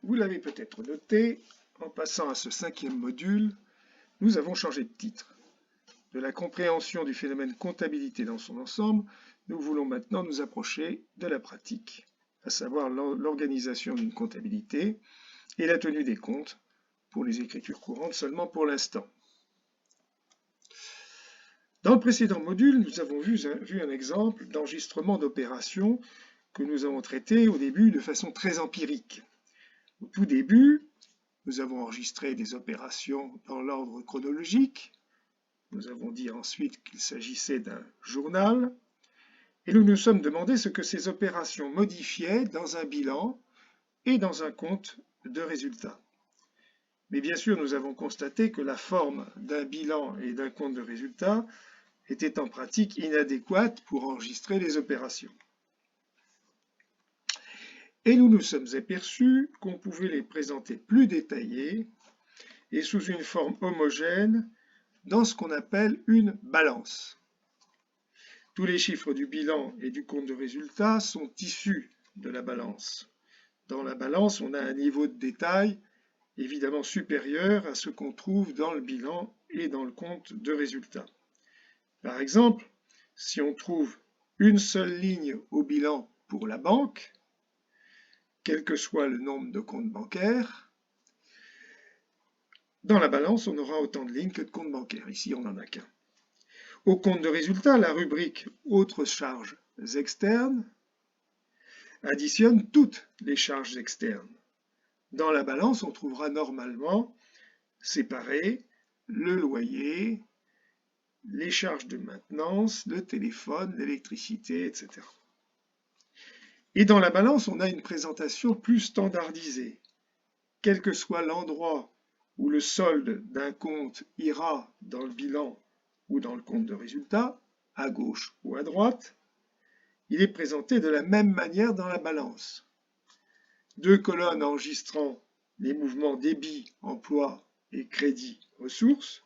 Vous l'avez peut-être noté, en passant à ce 5e module, nous avons changé de titre. De la compréhension du phénomène comptabilité dans son ensemble, nous voulons maintenant nous approcher de la pratique, à savoir l'organisation d'une comptabilité et la tenue des comptes pour les écritures courantes seulement pour l'instant. Dans le précédent module, nous avons vu un exemple d'enregistrement d'opérations que nous avons traité au début de façon très empirique. Au tout début, nous avons enregistré des opérations dans l'ordre chronologique. Nous avons dit ensuite qu'il s'agissait d'un journal. Et nous nous sommes demandé ce que ces opérations modifiaient dans un bilan et dans un compte de résultats. Mais bien sûr, nous avons constaté que la forme d'un bilan et d'un compte de résultats était en pratique inadéquate pour enregistrer les opérations. Et nous nous sommes aperçus qu'on pouvait les présenter plus détaillées et sous une forme homogène dans ce qu'on appelle une balance. Tous les chiffres du bilan et du compte de résultats sont issus de la balance. Dans la balance, on a un niveau de détail évidemment supérieur à ce qu'on trouve dans le bilan et dans le compte de résultats. Par exemple, si on trouve une seule ligne au bilan pour la banque, quel que soit le nombre de comptes bancaires, dans la balance, on aura autant de lignes que de comptes bancaires. Ici, on n'en a qu'un. Au compte de résultat, la rubrique « Autres charges externes » additionne toutes les charges externes. Dans la balance, on trouvera normalement séparé le loyer, les charges de maintenance, le téléphone, l'électricité, etc. Et dans la balance, on a une présentation plus standardisée. Quel que soit l'endroit où le solde d'un compte ira dans le bilan ou dans le compte de résultat, à gauche ou à droite, il est présenté de la même manière dans la balance. Deux colonnes enregistrant les mouvements débit, emploi et crédit, ressources,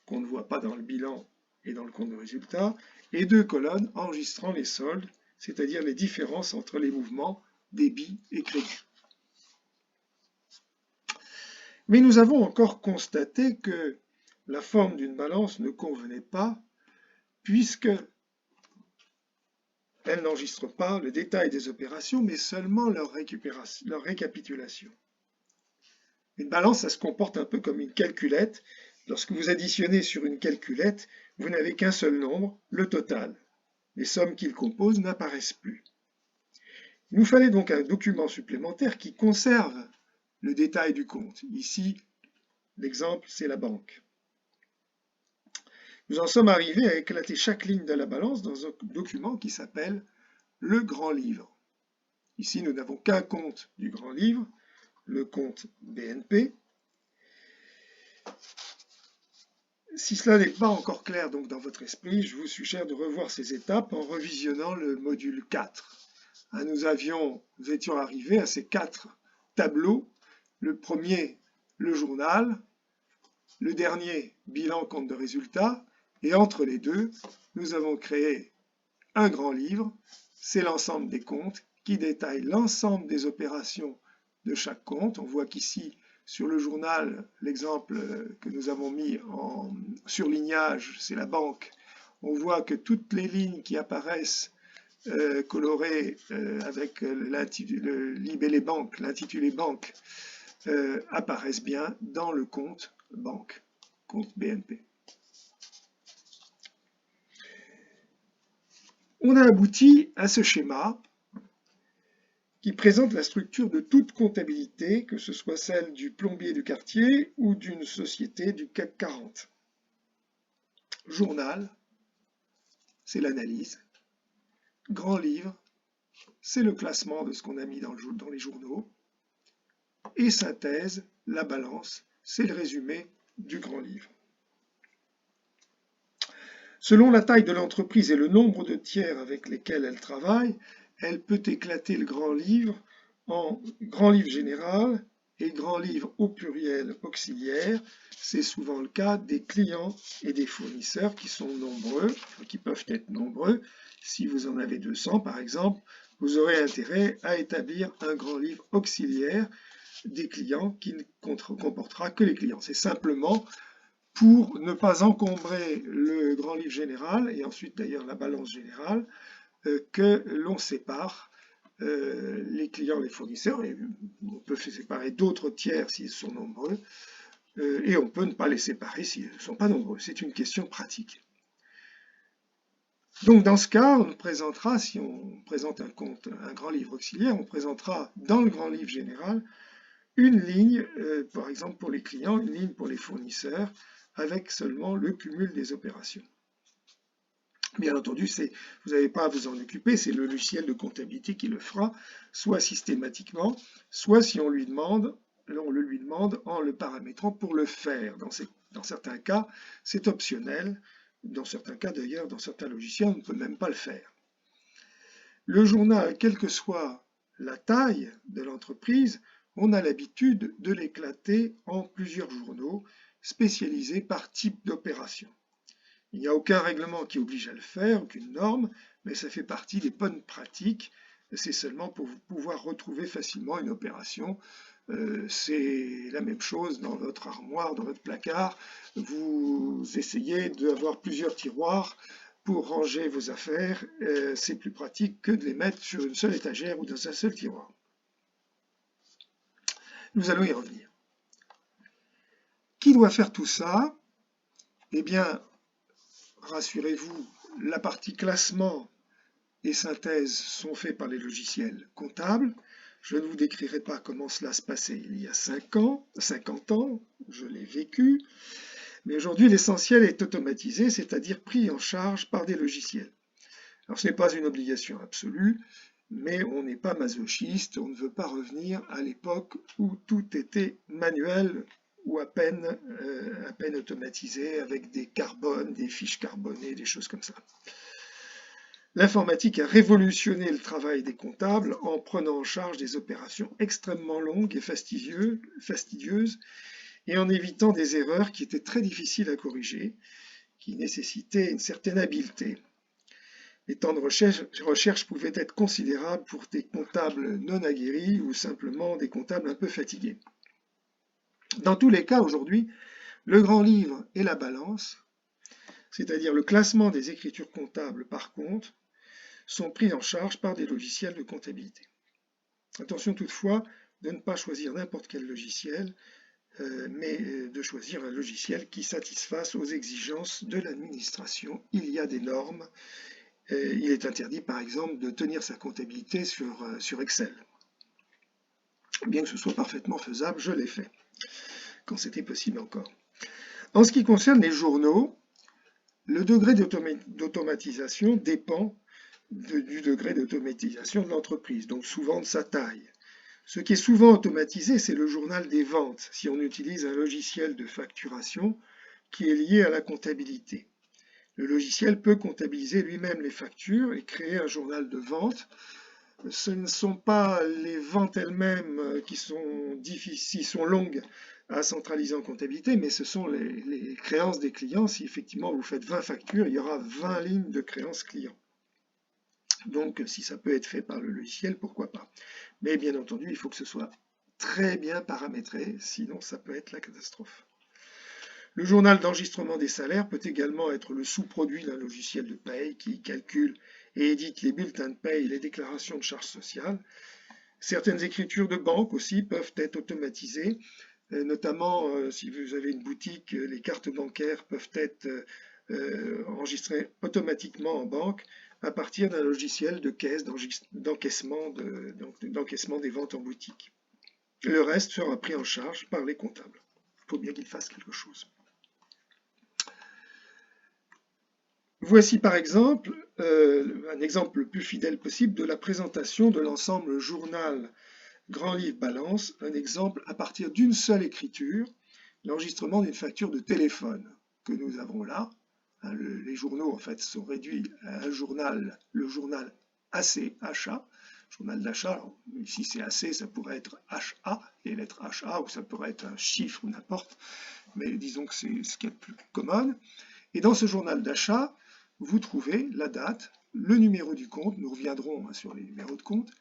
qu'on ne voit pas dans le bilan et dans le compte de résultat, et deux colonnes enregistrant les soldes, c'est-à-dire les différences entre les mouvements débit et crédit. Mais nous avons encore constaté que la forme d'une balance ne convenait pas puisque elle n'enregistre pas le détail des opérations, mais seulement leur récapitulation. Une balance, ça se comporte un peu comme une calculette. Lorsque vous additionnez sur une calculette, vous n'avez qu'un seul nombre, le total. Les sommes qu'il compose n'apparaissent plus. Il nous fallait donc un document supplémentaire qui conserve le détail du compte. Ici, l'exemple, c'est la banque. Nous en sommes arrivés à éclater chaque ligne de la balance dans un document qui s'appelle le grand livre. Ici, nous n'avons qu'un compte du grand livre, le compte BNP. Si cela n'est pas encore clair donc dans votre esprit, je vous suggère de revoir ces étapes en revisionnant le module 4. Nous étions arrivés à ces 4 tableaux. Le premier, le journal. Le dernier, bilan compte de résultats. Et entre les deux, nous avons créé un grand livre. C'est l'ensemble des comptes qui détaille l'ensemble des opérations de chaque compte. On voit qu'ici, sur le journal, l'exemple que nous avons mis en surlignage, c'est la banque. On voit que toutes les lignes qui apparaissent colorées avec le libellé banque, l'intitulé banque, apparaissent bien dans le compte banque, compte BNP. On a abouti à ce schéma qui présente la structure de toute comptabilité, que ce soit celle du plombier du quartier ou d'une société du CAC 40. Journal, c'est l'analyse. Grand livre, c'est le classement de ce qu'on a mis dans les journaux. Et synthèse, la balance, c'est le résumé du grand livre. Selon la taille de l'entreprise et le nombre de tiers avec lesquels elle travaille, elle peut éclater le grand livre en grand livre général et grand livre au pluriel auxiliaire. C'est souvent le cas des clients et des fournisseurs qui sont nombreux, qui peuvent être nombreux. Si vous en avez 200 par exemple, vous aurez intérêt à établir un grand livre auxiliaire des clients qui ne comportera que les clients. C'est simplement pour ne pas encombrer le grand livre général et ensuite d'ailleurs la balance générale que l'on sépare les clients, les fournisseurs, et on peut séparer d'autres tiers s'ils sont nombreux, et on peut ne pas les séparer s'ils ne sont pas nombreux. C'est une question pratique. Donc dans ce cas, on présentera, si on présente un grand livre auxiliaire, on présentera dans le grand livre général une ligne, par exemple pour les clients, une ligne pour les fournisseurs, avec seulement le cumul des opérations. Bien entendu, vous n'avez pas à vous en occuper, c'est le logiciel de comptabilité qui le fera, soit systématiquement, soit si on le lui demande en le paramétrant pour le faire. Dans certains cas, c'est optionnel. Dans certains cas, d'ailleurs, dans certains logiciels, on ne peut même pas le faire. Le journal, quelle que soit la taille de l'entreprise, on a l'habitude de l'éclater en plusieurs journaux spécialisés par type d'opération. Il n'y a aucun règlement qui oblige à le faire, aucune norme, mais ça fait partie des bonnes pratiques. C'est seulement pour pouvoir retrouver facilement une opération. C'est la même chose dans votre armoire, dans votre placard. Vous essayez d'avoir plusieurs tiroirs pour ranger vos affaires. C'est plus pratique que de les mettre sur une seule étagère ou dans un seul tiroir. Nous allons y revenir. Qui doit faire tout ça? Eh bien, rassurez-vous, la partie classement et synthèse sont faits par les logiciels comptables. Je ne vous décrirai pas comment cela se passait il y a 50 ans, je l'ai vécu, mais aujourd'hui l'essentiel est automatisé, c'est-à-dire pris en charge par des logiciels. Alors ce n'est pas une obligation absolue, mais on n'est pas masochiste, on ne veut pas revenir à l'époque où tout était manuel ou à peine automatisé avec des carbones, des fiches carbonées, des choses comme ça. L'informatique a révolutionné le travail des comptables en prenant en charge des opérations extrêmement longues et fastidieuses et en évitant des erreurs qui étaient très difficiles à corriger, qui nécessitaient une certaine habileté. Les temps de recherche pouvaient être considérables pour des comptables non aguerris ou simplement des comptables un peu fatigués. Dans tous les cas, aujourd'hui, le grand livre et la balance, c'est-à-dire le classement des écritures comptables par compte, sont pris en charge par des logiciels de comptabilité. Attention toutefois de ne pas choisir n'importe quel logiciel, mais de choisir un logiciel qui satisfasse aux exigences de l'administration. Il y a des normes. Il est interdit par exemple de tenir sa comptabilité sur Excel. Bien que ce soit parfaitement faisable, je l'ai fait, quand c'était possible encore. En ce qui concerne les journaux, le degré d'automatisation dépend du degré d'automatisation de l'entreprise, donc souvent de sa taille. Ce qui est souvent automatisé, c'est le journal des ventes, si on utilise un logiciel de facturation qui est lié à la comptabilité. Le logiciel peut comptabiliser lui-même les factures et créer un journal de vente. Ce ne sont pas les ventes elles-mêmes qui sont longues à centraliser en comptabilité, mais ce sont les créances des clients. Si effectivement vous faites 20 factures, il y aura 20 lignes de créances clients. Donc, si ça peut être fait par le logiciel, pourquoi pas. Mais bien entendu, il faut que ce soit très bien paramétré, sinon ça peut être la catastrophe. Le journal d'enregistrement des salaires peut également être le sous-produit d'un logiciel de paye qui calcule et édite les bulletins de paye et les déclarations de charges sociales. Certaines écritures de banque aussi peuvent être automatisées, notamment si vous avez une boutique, les cartes bancaires peuvent être enregistrées automatiquement en banque à partir d'un logiciel de caisse d'encaissement des ventes en boutique. Le reste sera pris en charge par les comptables. Il faut bien qu'ils fassent quelque chose. Voici par exemple un exemple le plus fidèle possible de la présentation de l'ensemble journal Grand Livre Balance, un exemple à partir d'une seule écriture, l'enregistrement d'une facture de téléphone que nous avons là. Les journaux en fait sont réduits à un journal, le journal AC, achat, journal d'achat. Ici c'est AC, ça pourrait être HA, les lettres HA, ou ça pourrait être un chiffre ou n'importe, mais disons que c'est ce qui est le plus commode. Et dans ce journal d'achat, vous trouvez la date, le numéro du compte, nous reviendrons sur les numéros de compte,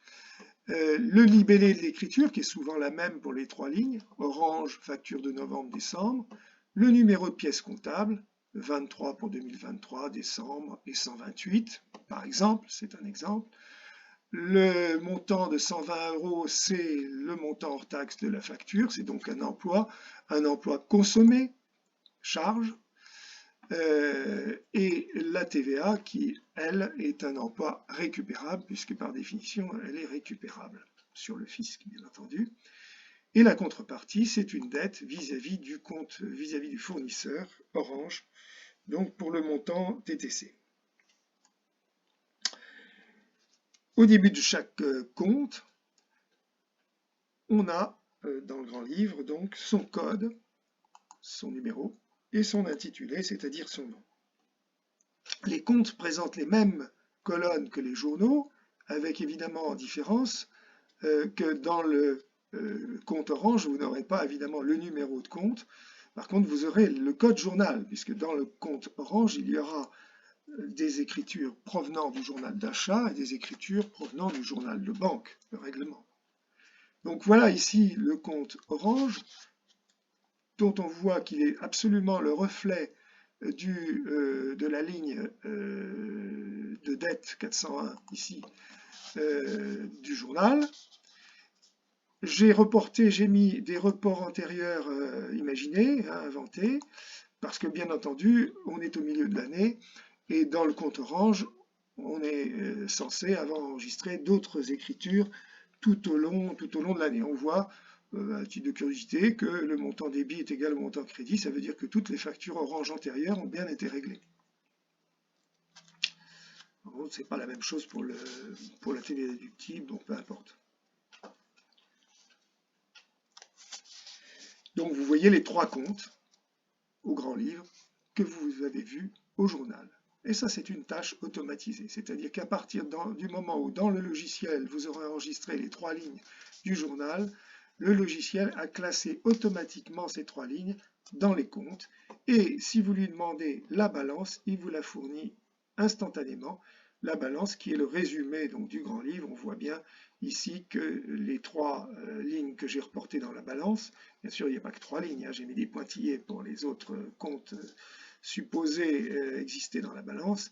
Le libellé de l'écriture, qui est souvent la même pour les trois lignes, orange, facture de novembre-décembre, le numéro de pièce comptable, 23 pour 2023, décembre, et 128, par exemple, c'est un exemple. Le montant de 120 €, c'est le montant hors taxe de la facture, c'est donc un emploi consommé, charge, et la TVA qui, elle, est un emploi récupérable, puisque par définition, elle est récupérable sur le fisc, bien entendu. Et la contrepartie, c'est une dette vis-à-vis du compte, vis-à-vis du fournisseur, Orange, donc pour le montant TTC. Au début de chaque compte, on a dans le grand livre donc son code, son numéro et son intitulé, c'est-à-dire son nom. Les comptes présentent les mêmes colonnes que les journaux, avec évidemment en différence que dans le compte Orange, vous n'aurez pas évidemment le numéro de compte. Par contre, vous aurez le code journal, puisque dans le compte Orange, il y aura des écritures provenant du journal d'achat et des écritures provenant du journal de banque, le règlement. Donc voilà ici le compte Orange, dont on voit qu'il est absolument le reflet de la ligne de dette 401 ici du journal. J'ai mis des reports antérieurs imaginés, inventés, parce que bien entendu, on est au milieu de l'année et dans le compte Orange, on est censé avoir enregistré d'autres écritures tout au long de l'année. On voit, à titre de curiosité, que le montant débit est égal au montant crédit. Ça veut dire que toutes les factures Orange antérieures ont bien été réglées. Bon, c'est pas la même chose pour la TVA déductible, donc peu importe. Donc vous voyez les trois comptes au grand livre que vous avez vus au journal. Et ça, c'est une tâche automatisée. C'est-à-dire qu'à partir du moment où dans le logiciel, vous aurez enregistré les trois lignes du journal, le logiciel a classé automatiquement ces trois lignes dans les comptes. Et si vous lui demandez la balance, il vous la fournit instantanément. La balance qui est le résumé donc, du grand livre. On voit bien ici que les trois lignes que j'ai reportées dans la balance, bien sûr il n'y a pas que trois lignes, hein, j'ai mis des pointillés pour les autres comptes supposés exister dans la balance,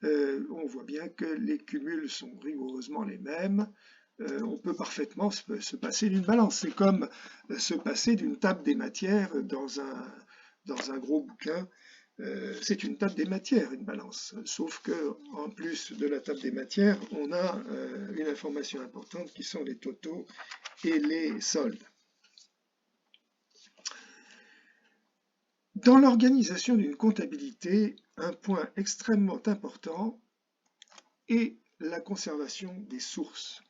on voit bien que les cumuls sont rigoureusement les mêmes. On peut parfaitement se passer d'une balance. C'est comme se passer d'une table des matières dans un gros bouquin. C'est une table des matières, une balance. Sauf que en plus de la table des matières, on a une information importante qui sont les totaux et les soldes. Dans l'organisation d'une comptabilité, un point extrêmement important est la conservation des sources.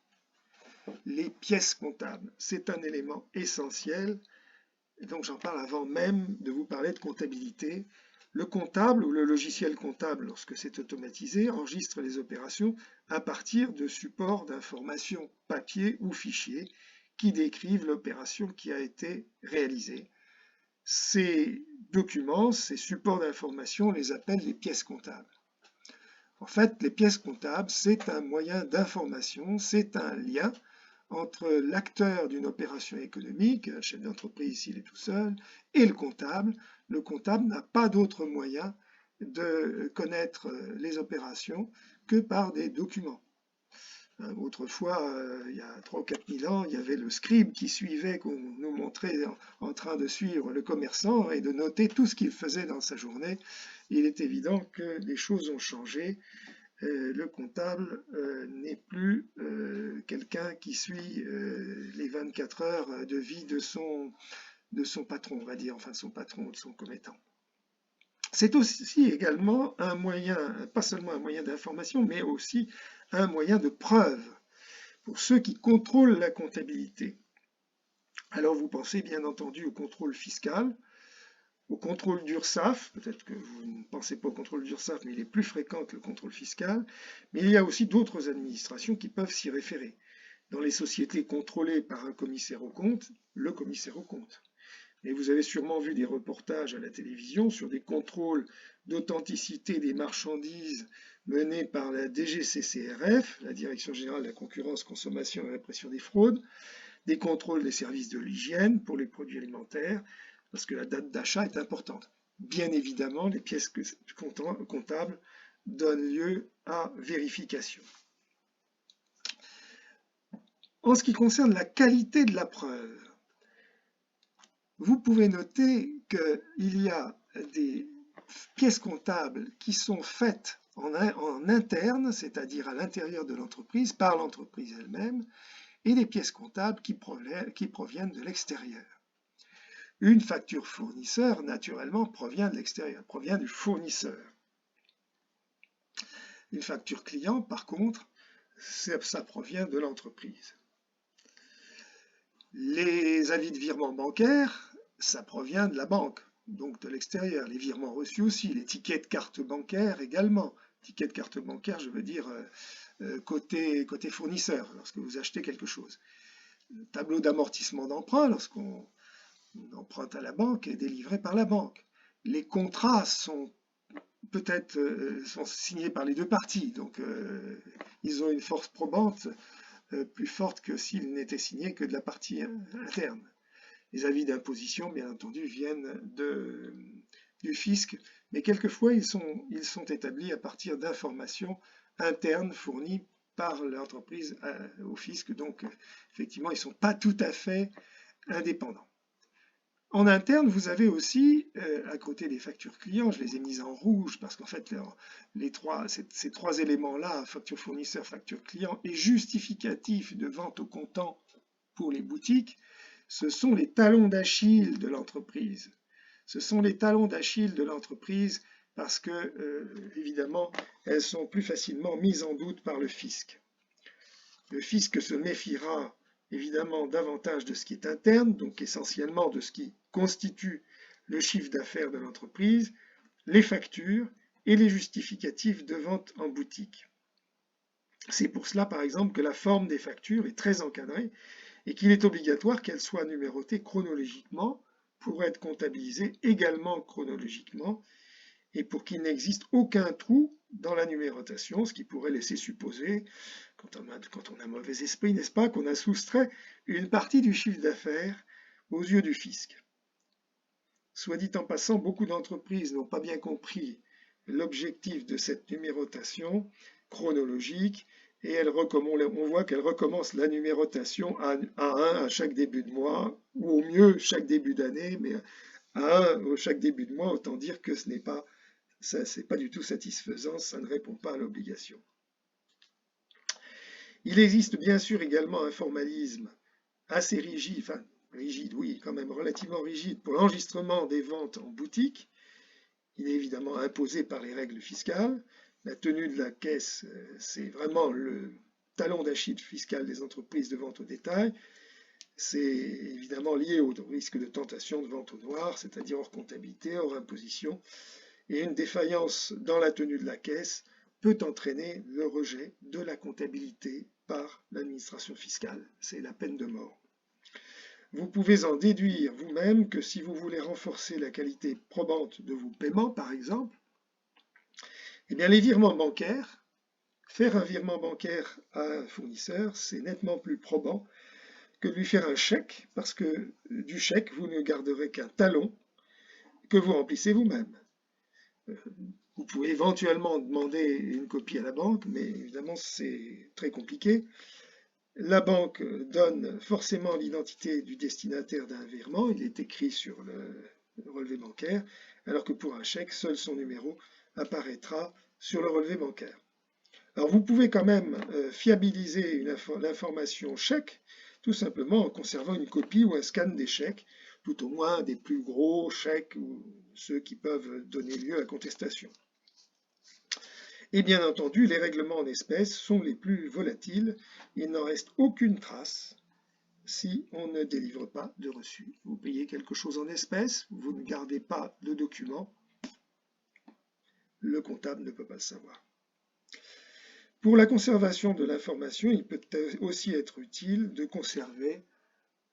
Les pièces comptables, c'est un élément essentiel, et donc j'en parle avant même de vous parler de comptabilité. Le comptable ou le logiciel comptable, lorsque c'est automatisé, enregistre les opérations à partir de supports d'information papier ou fichier qui décrivent l'opération qui a été réalisée. Ces documents, ces supports d'information, on les appelle les pièces comptables. En fait, les pièces comptables, c'est un moyen d'information, c'est un lien entre l'acteur d'une opération économique, un chef d'entreprise s'il est tout seul, et le comptable. Le comptable n'a pas d'autre moyen de connaître les opérations que par des documents. Autrefois, il y a 3 ou 4 000 ans, il y avait le scribe qui suivait, qu'on nous montrait en train de suivre le commerçant et de noter tout ce qu'il faisait dans sa journée. Il est évident que les choses ont changé. Le comptable n'est plus quelqu'un qui suit les 24 heures de vie de son patron, on va dire, enfin de son patron ou de son commettant. C'est aussi également un moyen, pas seulement un moyen d'information, mais aussi un moyen de preuve pour ceux qui contrôlent la comptabilité. Alors vous pensez bien entendu au contrôle fiscal, au contrôle d'URSSAF, peut-être que vous ne pensez pas au contrôle d'URSSAF, mais il est plus fréquent que le contrôle fiscal, mais il y a aussi d'autres administrations qui peuvent s'y référer. Dans les sociétés contrôlées par un commissaire aux comptes, le commissaire aux comptes. Et vous avez sûrement vu des reportages à la télévision sur des contrôles d'authenticité des marchandises menée par la DGCCRF, la Direction générale de la concurrence, consommation et répression des fraudes, des contrôles des services de l'hygiène pour les produits alimentaires, parce que la date d'achat est importante. Bien évidemment, les pièces comptables donnent lieu à vérification. En ce qui concerne la qualité de la preuve, vous pouvez noter qu'il y a des pièces comptables qui sont faites en interne, c'est-à-dire à l'intérieur de l'entreprise, par l'entreprise elle-même, et des pièces comptables qui proviennent de l'extérieur. Une facture fournisseur, naturellement, provient de l'extérieur, provient du fournisseur. Une facture client, par contre, ça provient de l'entreprise. Les avis de virement bancaire, ça provient de la banque, donc de l'extérieur. Les virements reçus aussi, les tickets de carte bancaire également. Tickets de carte bancaire, je veux dire côté fournisseur, lorsque vous achetez quelque chose. Le tableau d'amortissement d'emprunt, lorsqu'on emprunte à la banque, est délivré par la banque. Les contrats sont peut-être signés par les deux parties, donc ils ont une force probante plus forte que s'ils n'étaient signés que de la partie interne. Les avis d'imposition, bien entendu, viennent du fisc, mais quelquefois ils sont établis à partir d'informations internes fournies par l'entreprise au fisc, donc effectivement ils ne sont pas tout à fait indépendants. En interne, vous avez aussi, à côté des factures clients, je les ai mises en rouge parce qu'en fait, ces trois éléments-là, facture fournisseur, facture client et justificatif de vente au comptant pour les boutiques, ce sont les talons d'Achille de l'entreprise. Ce sont les talons d'Achille de l'entreprise parce que, évidemment, elles sont plus facilement mises en doute par le fisc. Le fisc se méfiera évidemment davantage de ce qui est interne, donc essentiellement de ce qui constitue le chiffre d'affaires de l'entreprise, les factures et les justificatifs de vente en boutique. C'est pour cela, par exemple, que la forme des factures est très encadrée et qu'il est obligatoire qu'elles soient numérotées chronologiquement pour être comptabilisées également chronologiquement et pour qu'il n'existe aucun trou dans la numérotation, ce qui pourrait laisser supposer, quand on a mauvais esprit, n'est-ce pas, qu'on a soustrait une partie du chiffre d'affaires aux yeux du fisc. Soit dit en passant, beaucoup d'entreprises n'ont pas bien compris l'objectif de cette numérotation chronologique et on voit qu'elles recommencent la numérotation à 1 à chaque début de mois, ou au mieux chaque début d'année, mais à 1 chaque début de mois, autant dire que ce n'est pas du tout satisfaisant, ça ne répond pas à l'obligation. Il existe bien sûr également un formalisme assez rigide, enfin rigide, oui, quand même relativement rigide pour l'enregistrement des ventes en boutique. Il est évidemment imposé par les règles fiscales. La tenue de la caisse, c'est vraiment le talon d'Achille fiscal des entreprises de vente au détail. C'est évidemment lié au risque de tentation de vente au noir, c'est-à-dire hors comptabilité, hors imposition. Et une défaillance dans la tenue de la caisse peut entraîner le rejet de la comptabilité par l'administration fiscale. C'est la peine de mort. Vous pouvez en déduire vous-même que si vous voulez renforcer la qualité probante de vos paiements, par exemple, eh bien les virements bancaires, faire un virement bancaire à un fournisseur, c'est nettement plus probant que de lui faire un chèque, parce que du chèque, vous ne garderez qu'un talon que vous remplissez vous-même. Vous pouvez éventuellement demander une copie à la banque, mais évidemment c'est très compliqué. La banque donne forcément l'identité du destinataire d'un virement, il est écrit sur le relevé bancaire, alors que pour un chèque, seul son numéro apparaîtra sur le relevé bancaire. Alors vous pouvez quand même fiabiliser l'information chèque, tout simplement en conservant une copie ou un scan des chèques, tout au moins des plus gros chèques ou ceux qui peuvent donner lieu à contestation. Et bien entendu, les règlements en espèces sont les plus volatiles. Il n'en reste aucune trace si on ne délivre pas de reçu. Vous payez quelque chose en espèces, vous ne gardez pas de document, le comptable ne peut pas le savoir. Pour la conservation de l'information, il peut aussi être utile de conserver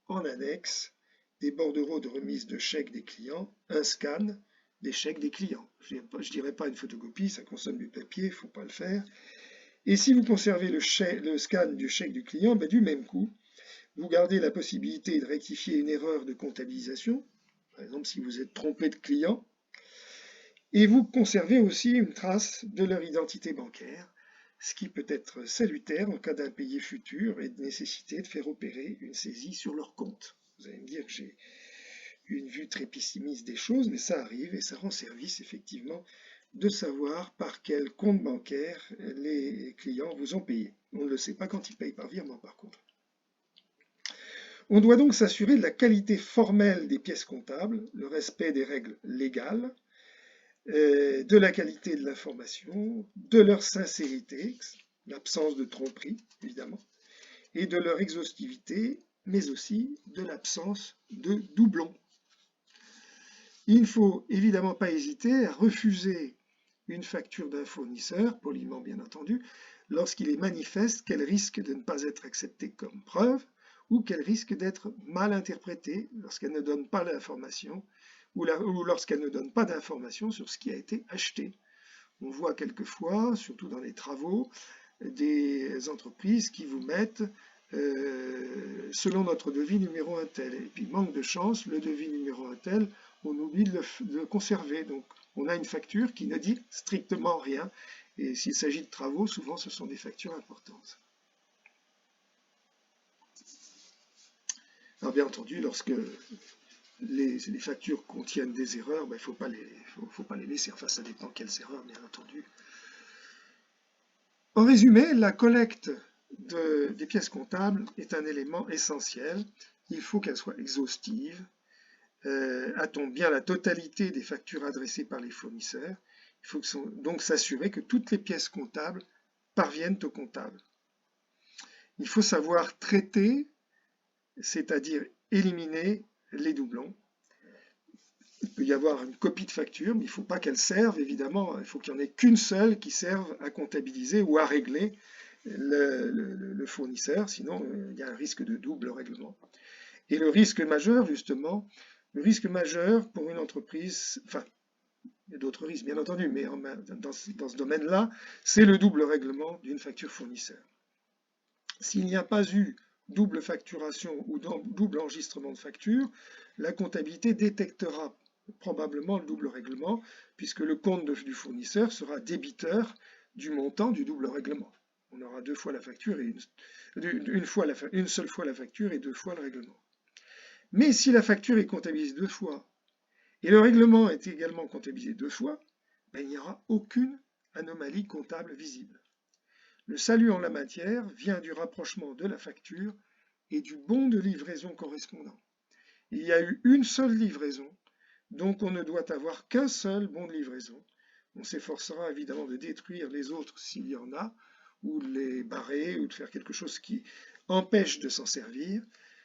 en annexe des bordereaux de remise de chèques des clients, un scan des chèques des clients. Je ne dirais pas une photocopie, ça consomme du papier, il ne faut pas le faire. Et si vous conservez le scan du chèque du client, ben, du même coup, vous gardez la possibilité de rectifier une erreur de comptabilisation, par exemple si vous êtes trompé de client, et vous conservez aussi une trace de leur identité bancaire, ce qui peut être salutaire en cas d'impayé futur et de nécessité de faire opérer une saisie sur leur compte. Vous allez me dire que j'ai une vue très pessimiste des choses, mais ça arrive et ça rend service effectivement de savoir par quel compte bancaire les clients vous ont payé. On ne le sait pas quand ils payent par virement par contre. On doit donc s'assurer de la qualité formelle des pièces comptables, le respect des règles légales, de la qualité de l'information, de leur sincérité, l'absence de tromperie évidemment, et de leur exhaustivité, mais aussi de l'absence de doublons. Il ne faut évidemment pas hésiter à refuser une facture d'un fournisseur, poliment bien entendu, lorsqu'il est manifeste qu'elle risque de ne pas être acceptée comme preuve ou qu'elle risque d'être mal interprétée lorsqu'elle ne donne pas l'information ou lorsqu'elle ne donne pas d'informations sur ce qui a été acheté. On voit quelquefois, surtout dans les travaux, des entreprises qui vous mettent selon notre devis numéro un tel. Et puis manque de chance, le devis numéro un tel, on oublie de le conserver. Donc on a une facture qui ne dit strictement rien. Et s'il s'agit de travaux, souvent ce sont des factures importantes. Alors bien entendu, lorsque les factures contiennent des erreurs, ben, il ne faut pas les laisser. Enfin, ça dépend quelles erreurs, bien entendu. En résumé, la collecte des pièces comptables est un élément essentiel. Il faut qu'elle soit exhaustive. A-t-on bien la totalité des factures adressées par les fournisseurs? Il faut donc s'assurer que toutes les pièces comptables parviennent au comptable. Il faut savoir traiter, c'est-à-dire éliminer les doublons. Il peut y avoir une copie de facture, mais il ne faut pas qu'elle serve, évidemment, il faut qu'il n'y en ait qu'une seule qui serve à comptabiliser ou à régler le fournisseur, sinon il y a un risque de double règlement. Et le risque majeur, justement, le risque majeur pour une entreprise, enfin, il y a d'autres risques, bien entendu, mais dans ce domaine-là, c'est le double règlement d'une facture fournisseur. S'il n'y a pas eu double facturation ou double enregistrement de facture, la comptabilité détectera probablement le double règlement, puisque le compte du fournisseur sera débiteur du montant du double règlement. On aura deux fois la facture et une seule fois la facture et deux fois le règlement. Mais si la facture est comptabilisée deux fois et le règlement est également comptabilisé deux fois, ben, il n'y aura aucune anomalie comptable visible. Le salut en la matière vient du rapprochement de la facture et du bon de livraison correspondant. Il y a eu une seule livraison, donc on ne doit avoir qu'un seul bon de livraison. On s'efforcera évidemment de détruire les autres s'il y en a, ou de les barrer, ou de faire quelque chose qui empêche de s'en servir.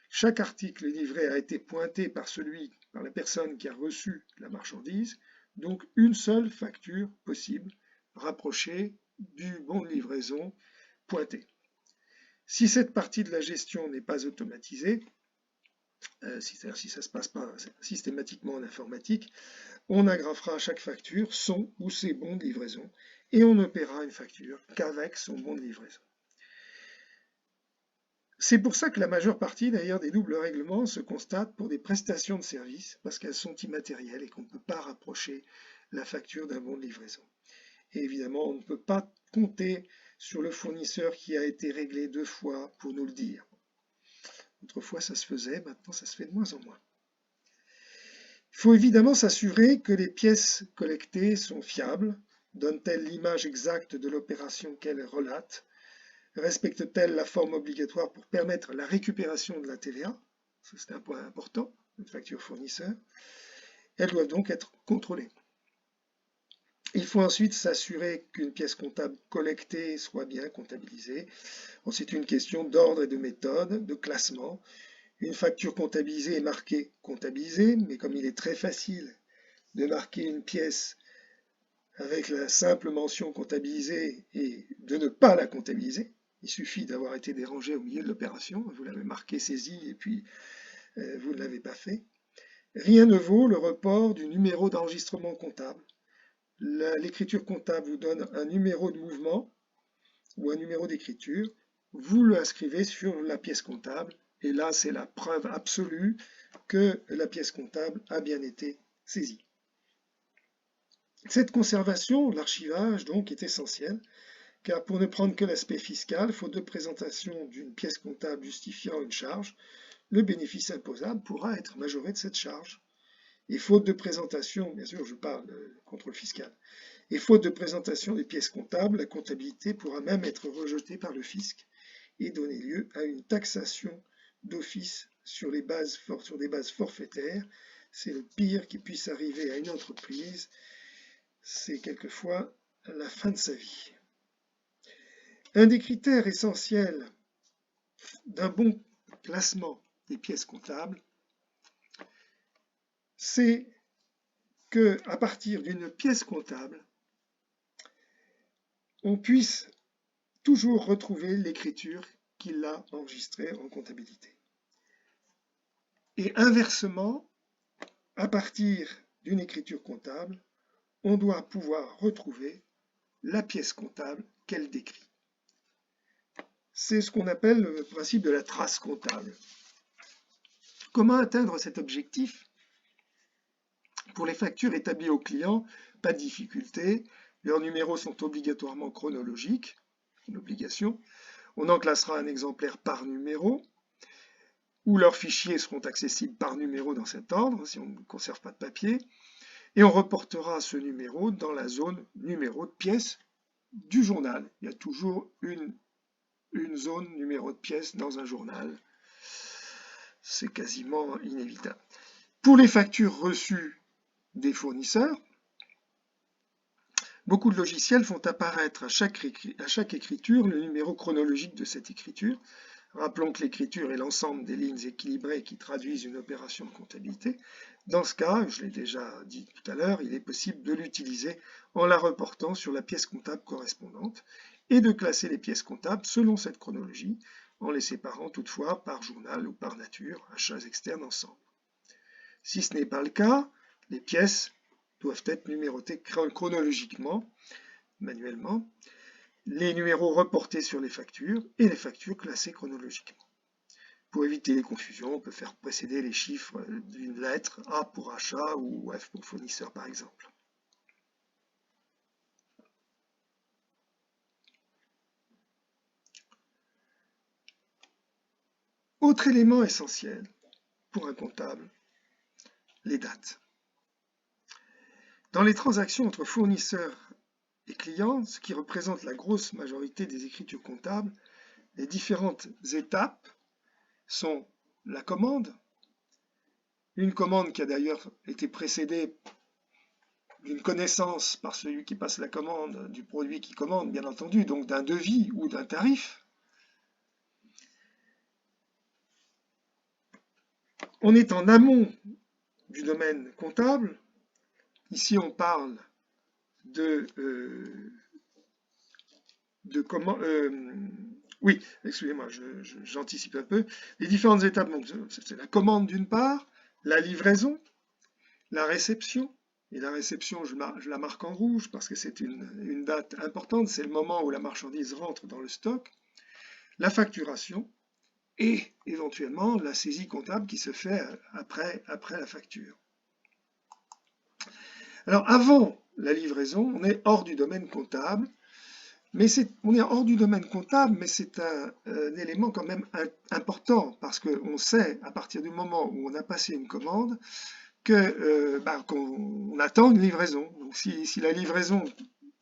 Chaque article livré a été pointé par la personne qui a reçu la marchandise, donc une seule facture possible, rapprochée du bon de livraison pointé. Si cette partie de la gestion n'est pas automatisée, c'est-à-dire si ça ne se passe pas systématiquement en informatique, on agrafera à chaque facture son ou ses bons de livraison et on ne paiera une facture qu'avec son bon de livraison. C'est pour ça que la majeure partie d'ailleurs des doubles règlements se constate pour des prestations de services parce qu'elles sont immatérielles et qu'on ne peut pas rapprocher la facture d'un bon de livraison. Et évidemment, on ne peut pas compter sur le fournisseur qui a été réglé deux fois pour nous le dire. Autrefois, ça se faisait, maintenant, ça se fait de moins en moins. Il faut évidemment s'assurer que les pièces collectées sont fiables, donnent-elles l'image exacte de l'opération qu'elles relatent, respectent-elles la forme obligatoire pour permettre la récupération de la TVA, c'est un point important, une facture fournisseur. Elles doivent donc être contrôlées. Il faut ensuite s'assurer qu'une pièce comptable collectée soit bien comptabilisée. C'est une question d'ordre et de méthode, de classement. Une facture comptabilisée est marquée comptabilisée, mais comme il est très facile de marquer une pièce avec la simple mention comptabilisée et de ne pas la comptabiliser, il suffit d'avoir été dérangé au milieu de l'opération, vous l'avez marqué saisie et puis vous ne l'avez pas fait. Rien ne vaut le report du numéro d'enregistrement comptable. L'écriture comptable vous donne un numéro de mouvement ou un numéro d'écriture. Vous l'inscrivez sur la pièce comptable et là, c'est la preuve absolue que la pièce comptable a bien été saisie. Cette conservation, l'archivage, donc, est essentielle, car pour ne prendre que l'aspect fiscal, faute de présentation d'une pièce comptable justifiant une charge, le bénéfice imposable pourra être majoré de cette charge. Et faute de présentation, bien sûr, je parle contrôle fiscal, et faute de présentation des pièces comptables, la comptabilité pourra même être rejetée par le fisc et donner lieu à une taxation d'office sur des bases forfaitaires. C'est le pire qui puisse arriver à une entreprise. C'est quelquefois la fin de sa vie. Un des critères essentiels d'un bon classement des pièces comptables, c'est qu'à partir d'une pièce comptable, on puisse toujours retrouver l'écriture qui l'a enregistrée en comptabilité. Et inversement, à partir d'une écriture comptable, on doit pouvoir retrouver la pièce comptable qu'elle décrit. C'est ce qu'on appelle le principe de la trace comptable. Comment atteindre cet objectif? Pour les factures établies au client, pas de difficulté. Leurs numéros sont obligatoirement chronologiques, une obligation. On en classera un exemplaire par numéro, ou leurs fichiers seront accessibles par numéro dans cet ordre, si on ne conserve pas de papier, et on reportera ce numéro dans la zone numéro de pièce du journal. Il y a toujours une zone numéro de pièce dans un journal. C'est quasiment inévitable. Pour les factures reçues des fournisseurs, beaucoup de logiciels font apparaître à chaque écriture le numéro chronologique de cette écriture. Rappelons que l'écriture est l'ensemble des lignes équilibrées qui traduisent une opération de comptabilité. Dans ce cas, je l'ai déjà dit tout à l'heure, il est possible de l'utiliser en la reportant sur la pièce comptable correspondante et de classer les pièces comptables selon cette chronologie, en les séparant toutefois par journal ou par nature, achats externes ensemble. Si ce n'est pas le cas, les pièces doivent être numérotées chronologiquement, manuellement, les numéros reportés sur les factures et les factures classées chronologiquement. Pour éviter les confusions, on peut faire précéder les chiffres d'une lettre, A pour achat ou F pour fournisseur par exemple. Autre élément essentiel pour un comptable, les dates. Dans les transactions entre fournisseurs et clients, ce qui représente la grosse majorité des écritures comptables, les différentes étapes sont la commande, une commande qui a d'ailleurs été précédée d'une connaissance par celui qui passe la commande du produit qui commande, bien entendu, donc d'un devis ou d'un tarif. On est en amont du domaine comptable. Ici, on parle comment... oui, excusez-moi, j'anticipe un peu. Les différentes étapes, c'est la commande d'une part, la livraison, la réception, et la réception, je la marque en rouge parce que c'est une date importante, c'est le moment où la marchandise rentre dans le stock, la facturation et éventuellement la saisie comptable qui se fait après la facture. Alors avant la livraison, on est hors du domaine comptable, mais on est hors du domaine comptable, mais c'est un élément quand même important parce qu'on sait à partir du moment où on a passé une commande qu'on attend une livraison. Donc si la livraison,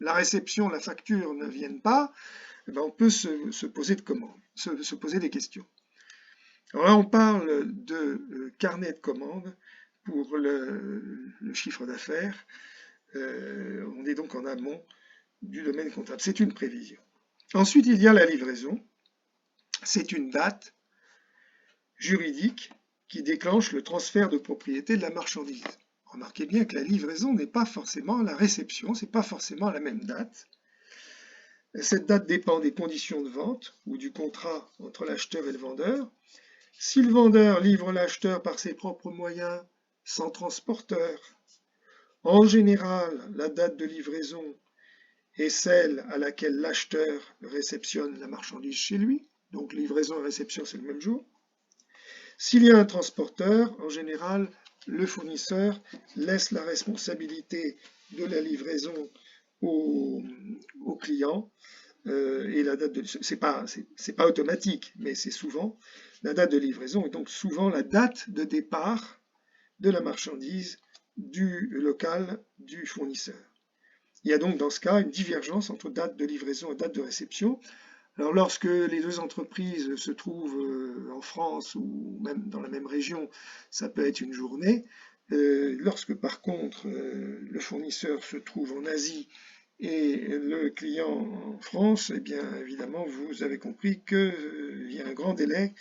la réception, la facture ne viennent pas, on peut se poser se poser des questions. Alors là, on parle de carnet de commandes pour le chiffre d'affaires. On est donc en amont du domaine comptable. C'est une prévision. Ensuite, il y a la livraison. C'est une date juridique qui déclenche le transfert de propriété de la marchandise. Remarquez bien que la livraison n'est pas forcément la réception, c'est pas forcément la même date. Cette date dépend des conditions de vente ou du contrat entre l'acheteur et le vendeur. Si le vendeur livre l'acheteur par ses propres moyens, sans transporteur. En général, la date de livraison est celle à laquelle l'acheteur réceptionne la marchandise chez lui. Donc livraison et réception, c'est le même jour. S'il y a un transporteur, en général, le fournisseur laisse la responsabilité de la livraison au client. Et la date de c'est pas automatique, mais c'est souvent la date de livraison et donc souvent la date de départ de la marchandise du local du fournisseur. Il y a donc dans ce cas une divergence entre date de livraison et date de réception. Alors lorsque les deux entreprises se trouvent en France ou même dans la même région, ça peut être une journée. Lorsque par contre le fournisseur se trouve en Asie et le client en France, eh bien évidemment vous avez compris qu'il y a un grand délai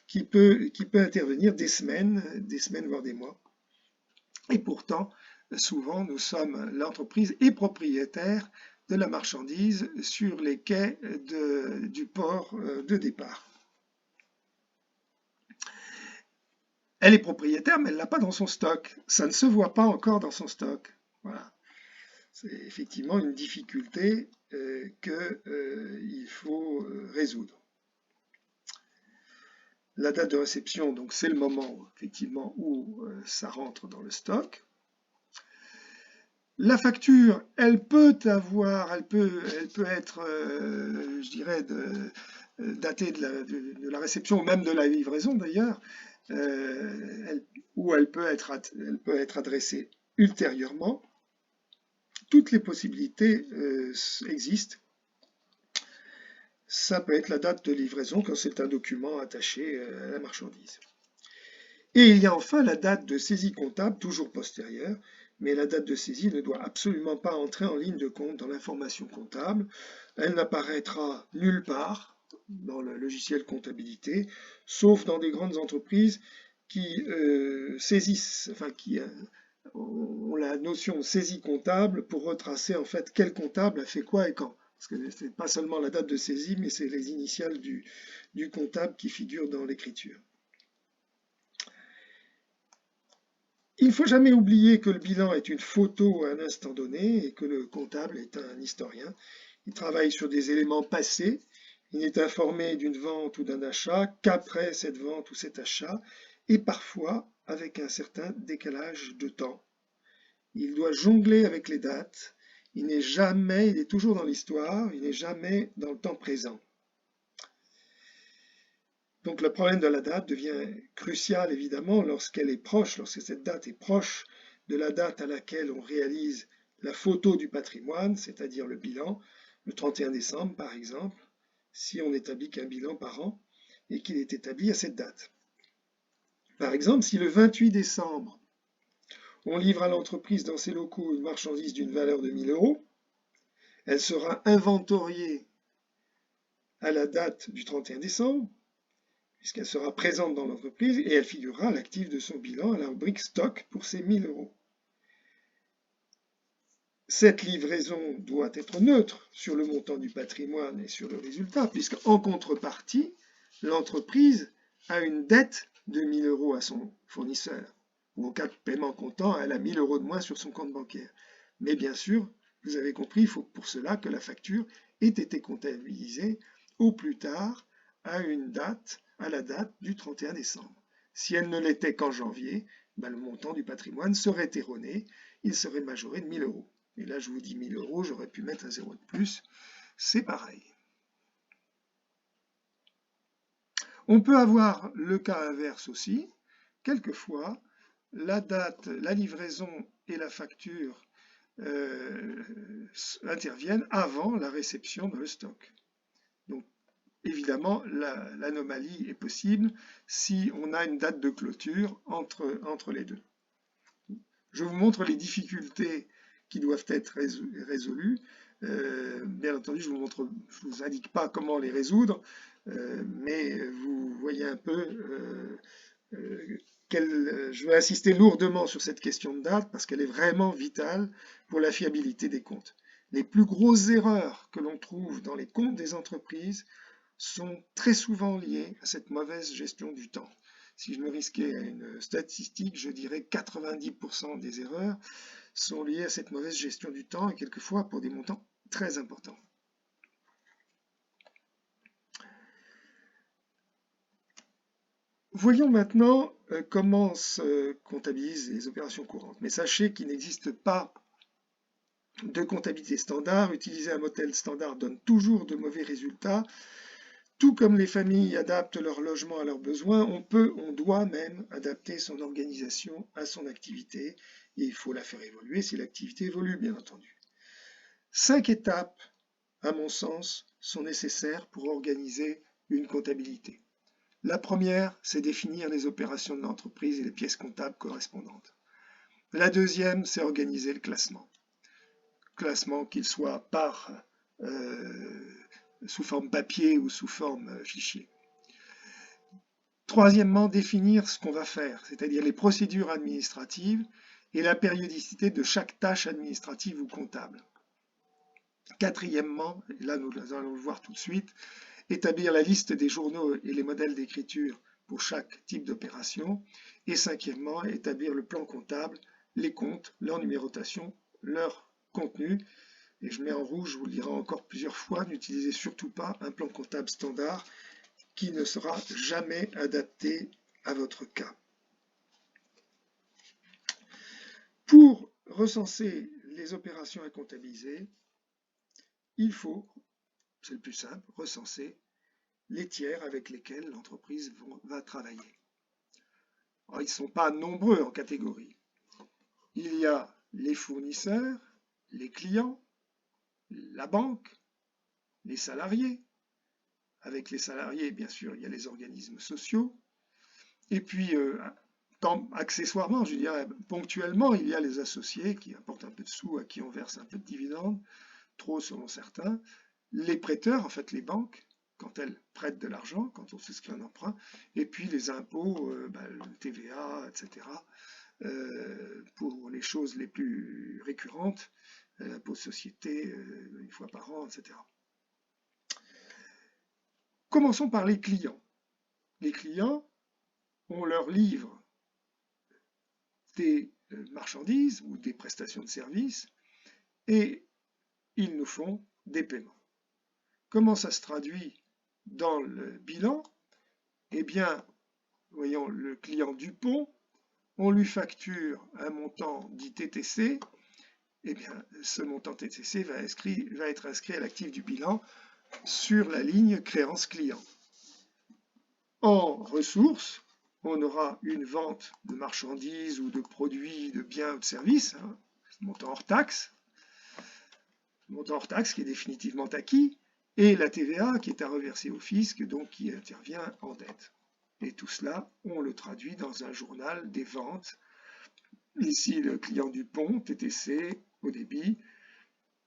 qui peut intervenir des semaines voire des mois. Et pourtant, souvent nous sommes l'entreprise et propriétaire de la marchandise sur les quais du port de départ. Elle est propriétaire, mais elle ne l'a pas dans son stock. Ça ne se voit pas encore dans son stock. Voilà. C'est effectivement une difficulté qu'il faut résoudre. La date de réception, donc c'est le moment effectivement où ça rentre dans le stock. La facture, elle peut être, je dirais, datée de la réception ou même de la livraison d'ailleurs, ou elle peut être adressée ultérieurement. Toutes les possibilités existent. Ça peut être la date de livraison quand c'est un document attaché à la marchandise. Et il y a enfin la date de saisie comptable, toujours postérieure, mais la date de saisie ne doit absolument pas entrer en ligne de compte dans l'information comptable. Elle n'apparaîtra nulle part dans le logiciel comptabilité, sauf dans des grandes entreprises qui saisissent, enfin qui ont la notion de saisie comptable pour retracer en fait quel comptable a fait quoi et quand. Parce que ce n'est pas seulement la date de saisie, mais c'est les initiales du comptable qui figurent dans l'écriture. Il ne faut jamais oublier que le bilan est une photo à un instant donné et que le comptable est un historien. Il travaille sur des éléments passés. Il n'est informé d'une vente ou d'un achat qu'après cette vente ou cet achat et parfois avec un certain décalage de temps. Il doit jongler avec les dates. Il est toujours dans l'histoire, il n'est jamais dans le temps présent. Donc le problème de la date devient crucial évidemment lorsque cette date est proche de la date à laquelle on réalise la photo du patrimoine, c'est-à-dire le bilan, le 31 décembre par exemple, si on n'établit qu'un bilan par an et qu'il est établi à cette date. Par exemple, si le 28 décembre, on livre à l'entreprise dans ses locaux une marchandise d'une valeur de 1 000 €, elle sera inventoriée à la date du 31 décembre, puisqu'elle sera présente dans l'entreprise et elle figurera à l'actif de son bilan à la rubrique stock pour ces 1 000 €. Cette livraison doit être neutre sur le montant du patrimoine et sur le résultat, puisqu'en contrepartie, l'entreprise a une dette de 1 000 € à son fournisseur, ou en cas de paiement comptant, elle a 1 000 € de moins sur son compte bancaire. Mais bien sûr, vous avez compris, il faut pour cela que la facture ait été comptabilisée au plus tard à la date du 31 décembre. Si elle ne l'était qu'en janvier, le montant du patrimoine serait erroné, il serait majoré de 1 000 €. Et là, je vous dis 1 000 €, j'aurais pu mettre un 0 de plus, c'est pareil. On peut avoir le cas inverse aussi. Quelquefois, la date, la livraison et la facture interviennent avant la réception dans le stock. Donc, évidemment, l'anomalie est possible si on a une date de clôture entre les deux. Je vous montre les difficultés qui doivent être résolues. Bien entendu, je ne vous indique pas comment les résoudre, mais vous voyez un peu je vais insister lourdement sur cette question de date parce qu'elle est vraiment vitale pour la fiabilité des comptes. Les plus grosses erreurs que l'on trouve dans les comptes des entreprises sont très souvent liées à cette mauvaise gestion du temps. Si je me risquais à une statistique, je dirais 90% des erreurs sont liées à cette mauvaise gestion du temps et quelquefois pour des montants très importants. Voyons maintenant comment se comptabilisent les opérations courantes. Mais sachez qu'il n'existe pas de comptabilité standard. Utiliser un modèle standard donne toujours de mauvais résultats. Tout comme les familles adaptent leur logement à leurs besoins, on doit même adapter son organisation à son activité. Et il faut la faire évoluer si l'activité évolue, bien entendu. 5 étapes, à mon sens, sont nécessaires pour organiser une comptabilité. La première, c'est définir les opérations de l'entreprise et les pièces comptables correspondantes. La deuxième, c'est organiser le classement. Classement qu'il soit sous forme papier ou sous forme fichier. Troisièmement, définir ce qu'on va faire, c'est-à-dire les procédures administratives et la périodicité de chaque tâche administrative ou comptable. Quatrièmement, et là nous allons le voir tout de suite, établir la liste des journaux et les modèles d'écriture pour chaque type d'opération. Et cinquièmement, établir le plan comptable, les comptes, leur numérotation, leur contenu. Et je mets en rouge, je vous le dirai encore plusieurs fois, n'utilisez surtout pas un plan comptable standard qui ne sera jamais adapté à votre cas. Pour recenser les opérations à comptabiliser, il faut, c'est le plus simple, recenser les tiers avec lesquels l'entreprise va travailler. Alors, ils ne sont pas nombreux en catégorie. Il y a les fournisseurs, les clients, la banque, les salariés. Avec les salariés, bien sûr, il y a les organismes sociaux. Et puis, accessoirement, je dirais ponctuellement, il y a les associés qui apportent un peu de sous, à qui on verse un peu de dividendes, trop selon certains. Les prêteurs, en fait, les banques, quand elles prêtent de l'argent, quand on souscrit un emprunt, et puis les impôts, le TVA, etc., pour les choses les plus récurrentes, l'impôt de société, une fois par an, etc. Commençons par les clients. Les clients, on leur livre des marchandises ou des prestations de services et ils nous font des paiements. Comment ça se traduit dans le bilan? Eh bien, voyons le client Dupont, on lui facture un montant dit TTC, eh bien, ce montant TTC va être inscrit à l'actif du bilan sur la ligne créance client. En ressources, on aura une vente de marchandises ou de produits, de biens ou de services, montant hors taxe qui est définitivement acquis, et la TVA qui est à reverser au fisc, donc qui intervient en dette. Et tout cela, on le traduit dans un journal des ventes. Ici, le client Dupont, TTC au débit,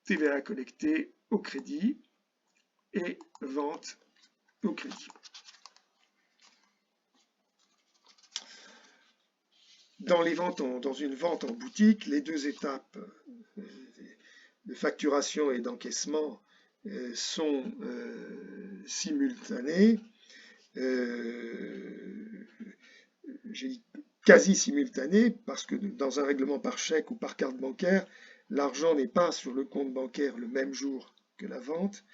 TVA collectée au crédit et vente au crédit. Dans une vente en boutique, les deux étapes de facturation et d'encaissement sont simultanées. J'ai dit quasi simultanées parce que dans un règlement par chèque ou par carte bancaire, l'argent n'est pas sur le compte bancaire le même jour que la vente.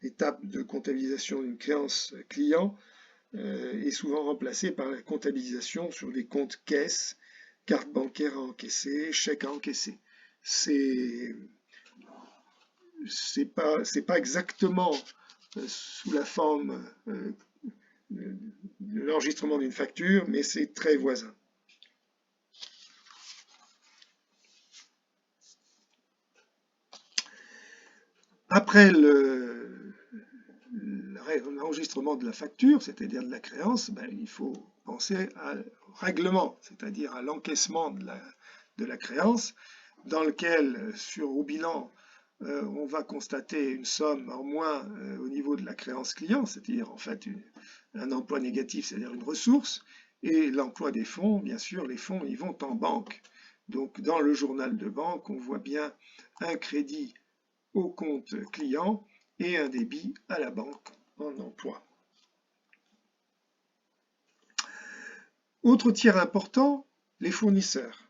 L'étape de comptabilisation d'une créance client est souvent remplacée par la comptabilisation sur les comptes caisse, carte bancaire à encaisser, chèque à encaisser. C'est pas exactement sous la forme de l'enregistrement d'une facture, mais c'est très voisin. Après l'enregistrement de la facture, c'est-à-dire de la créance, il faut penser au règlement, c'est-à-dire à l'encaissement de la créance, dans lequel, au bilan, on va constater une somme en moins au niveau de la créance client, c'est-à-dire en fait un emploi négatif, c'est-à-dire une ressource, et l'emploi des fonds, bien sûr, les fonds ils vont en banque. Donc dans le journal de banque, on voit bien un crédit au compte client et un débit à la banque en emploi. Autre tiers important, les fournisseurs.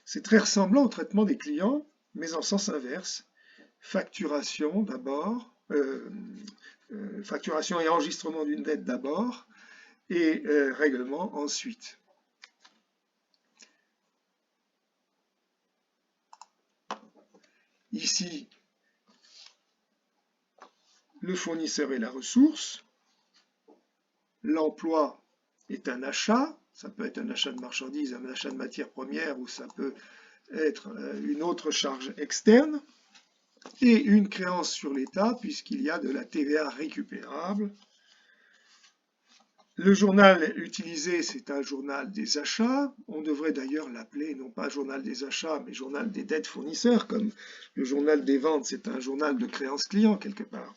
C'est très ressemblant au traitement des clients, mais en sens inverse. Facturation d'abord, facturation et enregistrement d'une dette d'abord, et règlement ensuite. Ici, le fournisseur est la ressource, l'emploi est un achat, ça peut être un achat de marchandises, un achat de matières premières, ou ça peut être une autre charge externe, et une créance sur l'État, puisqu'il y a de la TVA récupérable. Le journal utilisé, c'est un journal des achats. On devrait d'ailleurs l'appeler non pas journal des achats, mais journal des dettes fournisseurs, comme le journal des ventes, c'est un journal de créances clients quelque part.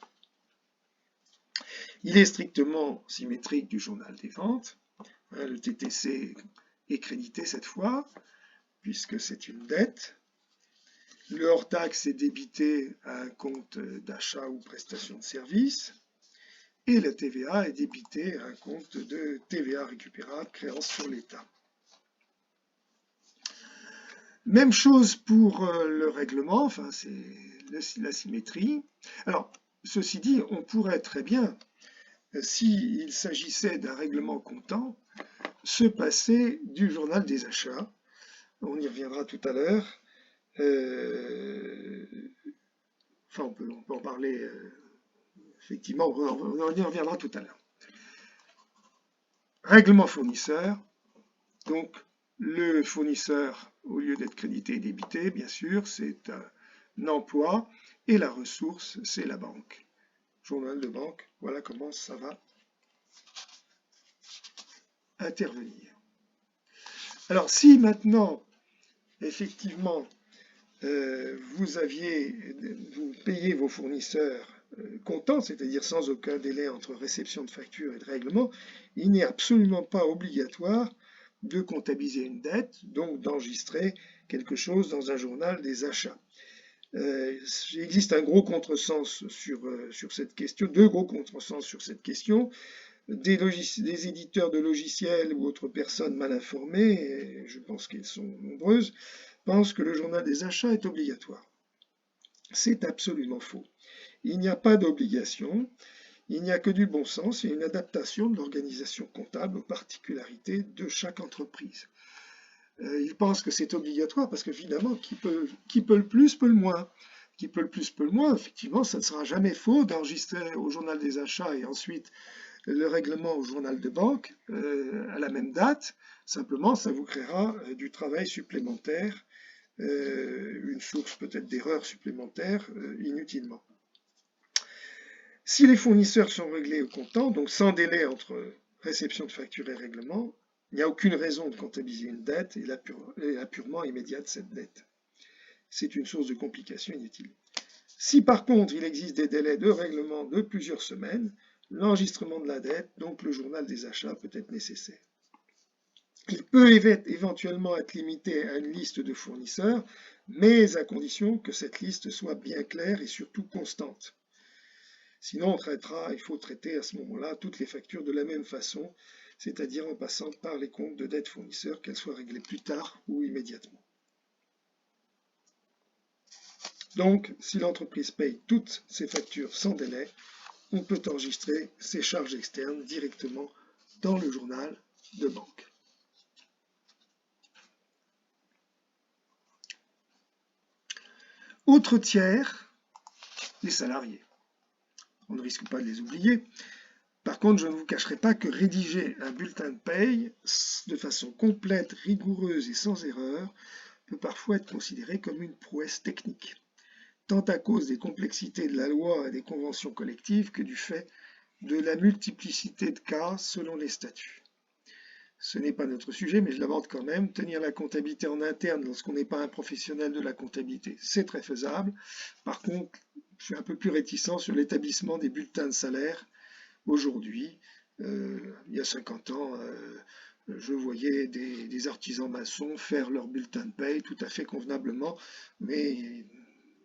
Il est strictement symétrique du journal des ventes. Le TTC est crédité cette fois, puisque c'est une dette. Le hors-taxe est débité à un compte d'achat ou prestation de service. Et la TVA est débitée à un compte de TVA récupérable, créance sur l'État. Même chose pour le règlement, enfin c'est la symétrie. Alors, ceci dit, on pourrait très bien, s'il s'agissait d'un règlement comptant, se passer du journal des achats. On y reviendra tout à l'heure. Enfin, on peut en parler, effectivement, on y reviendra tout à l'heure. Règlement fournisseur, donc le fournisseur, au lieu d'être crédité et débité, bien sûr, c'est un emploi, et la ressource, c'est la banque. Journal de banque, voilà comment ça va intervenir. Alors, si maintenant, effectivement, vous payez vos fournisseurs comptants, c'est-à-dire sans aucun délai entre réception de facture et de règlement, il n'est absolument pas obligatoire de comptabiliser une dette, donc d'enregistrer quelque chose dans un journal des achats. Il existe un gros contresens sur cette question, deux gros contresens sur cette question. Des éditeurs de logiciels ou autres personnes mal informées, et je pense qu'elles sont nombreuses, pensent que le journal des achats est obligatoire. C'est absolument faux. Il n'y a pas d'obligation, il n'y a que du bon sens et une adaptation de l'organisation comptable aux particularités de chaque entreprise. Ils pensent que c'est obligatoire parce que finalement, qui peut le plus, peut le moins. Qui peut le plus, peut le moins. Effectivement, ça ne sera jamais faux d'enregistrer au journal des achats et ensuite le règlement au journal de banque à la même date. Simplement, ça vous créera du travail supplémentaire, une source peut-être d'erreurs supplémentaires inutilement. Si les fournisseurs sont réglés au comptant, donc sans délai entre réception de facture et règlement, il n'y a aucune raison de comptabiliser une dette et l'apurement immédiat de cette dette. C'est une source de complications inutile. Si par contre il existe des délais de règlement de plusieurs semaines, l'enregistrement de la dette, donc le journal des achats, peut être nécessaire. Il peut éventuellement être limité à une liste de fournisseurs, mais à condition que cette liste soit bien claire et surtout constante. Sinon, il faut traiter à ce moment-là toutes les factures de la même façon, c'est-à-dire en passant par les comptes de dette fournisseurs, qu'elles soient réglées plus tard ou immédiatement. Donc, si l'entreprise paye toutes ses factures sans délai, on peut enregistrer ses charges externes directement dans le journal de banque. Autre tiers, les salariés. On ne risque pas de les oublier. Par contre, je ne vous cacherai pas que rédiger un bulletin de paye de façon complète, rigoureuse et sans erreur peut parfois être considéré comme une prouesse technique, tant à cause des complexités de la loi et des conventions collectives que du fait de la multiplicité de cas selon les statuts. Ce n'est pas notre sujet, mais je l'aborde quand même. Tenir la comptabilité en interne lorsqu'on n'est pas un professionnel de la comptabilité, c'est très faisable. Par contre, je suis un peu plus réticent sur l'établissement des bulletins de salaire. Aujourd'hui, il y a 50 ans, je voyais des artisans maçons faire leur bulletin de paye tout à fait convenablement, mais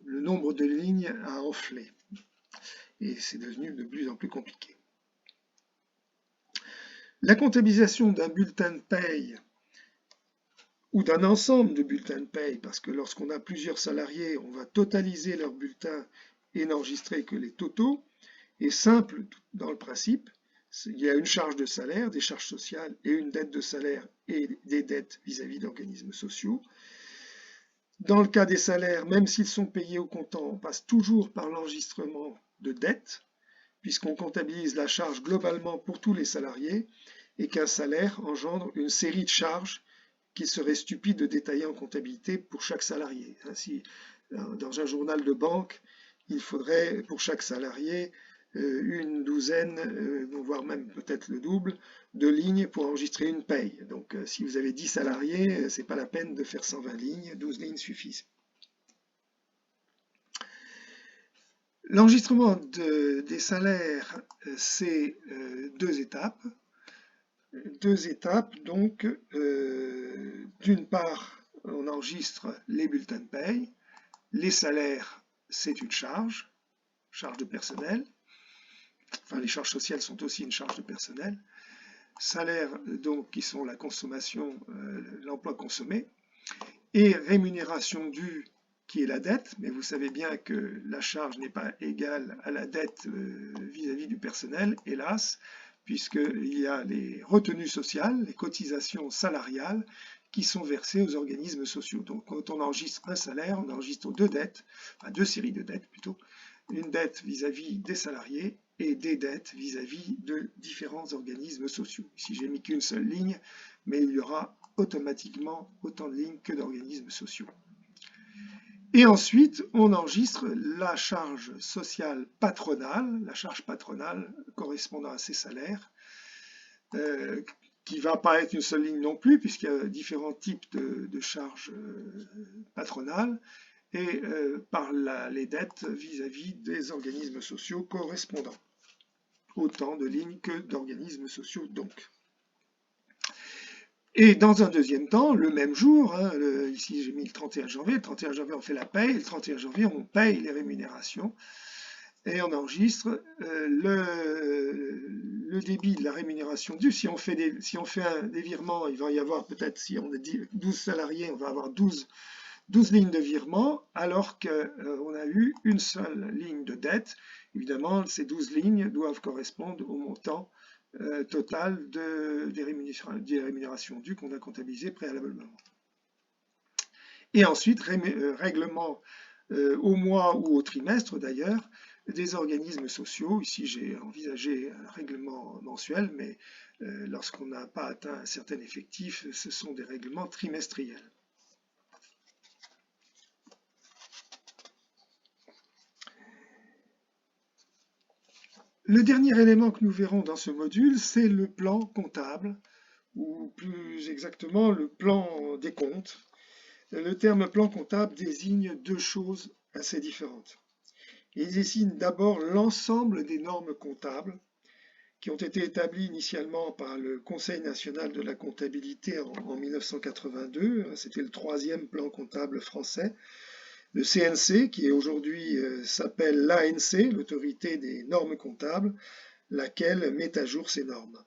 le nombre de lignes a enflé et c'est devenu de plus en plus compliqué. La comptabilisation d'un bulletin de paye ou d'un ensemble de bulletins de paye, parce que lorsqu'on a plusieurs salariés, on va totaliser leurs bulletins et n'enregistrer que les totaux, est simple dans le principe. Il y a une charge de salaire, des charges sociales et une dette de salaire et des dettes vis-à-vis d'organismes sociaux. Dans le cas des salaires, même s'ils sont payés au comptant, on passe toujours par l'enregistrement de dettes, puisqu'on comptabilise la charge globalement pour tous les salariés et qu'un salaire engendre une série de charges qu'il serait stupide de détailler en comptabilité pour chaque salarié. Ainsi, dans un journal de banque, il faudrait pour chaque salarié une douzaine, voire même peut-être le double, de lignes pour enregistrer une paye. Donc si vous avez 10 salariés, ce n'est pas la peine de faire 120 lignes, 12 lignes suffisent. L'enregistrement des salaires, c'est deux étapes. Donc, d'une part, on enregistre les bulletins de paye. Les salaires, c'est une charge de personnel. Enfin, les charges sociales sont aussi une charge de personnel. Salaires, donc, qui sont la consommation, l'emploi consommé. Et rémunération due, qui est la dette, mais vous savez bien que la charge n'est pas égale à la dette vis-à-vis du personnel, hélas, puisqu'il y a les retenues sociales, les cotisations salariales qui sont versées aux organismes sociaux. Donc quand on enregistre un salaire, on enregistre deux dettes, enfin deux séries de dettes plutôt, une dette vis-à-vis des salariés et des dettes vis-à-vis de différents organismes sociaux. Ici j'ai mis qu'une seule ligne, mais il y aura automatiquement autant de lignes que d'organismes sociaux. Et ensuite, on enregistre la charge sociale patronale, la charge patronale correspondant à ces salaires, qui ne va pas être une seule ligne non plus, puisqu'il y a différents types de charges patronales, et par les dettes vis-à-vis des organismes sociaux correspondants. Autant de lignes que d'organismes sociaux donc. Et dans un deuxième temps, le même jour, ici j'ai mis le 31 janvier, le 31 janvier on fait la paye, le 31 janvier on paye les rémunérations et on enregistre le débit de la rémunération due. Si on fait des virements, il va y avoir peut-être, si on est 12 salariés, on va avoir 12 lignes de virement, alors qu'on a eu une seule ligne de dette. Évidemment, ces 12 lignes doivent correspondre au montant total des rémunérations dues qu'on a comptabilisées préalablement. Et ensuite, règlement au mois ou au trimestre d'ailleurs, des organismes sociaux. Ici, j'ai envisagé un règlement mensuel, mais lorsqu'on n'a pas atteint un certain effectif, ce sont des règlements trimestriels. Le dernier élément que nous verrons dans ce module, c'est le plan comptable, ou plus exactement le plan des comptes. Le terme plan comptable désigne deux choses assez différentes. Il désigne d'abord l'ensemble des normes comptables qui ont été établies initialement par le Conseil national de la comptabilité en 1982. C'était le troisième plan comptable français. Le CNC, qui aujourd'hui s'appelle l'ANC, l'autorité des normes comptables, laquelle met à jour ces normes.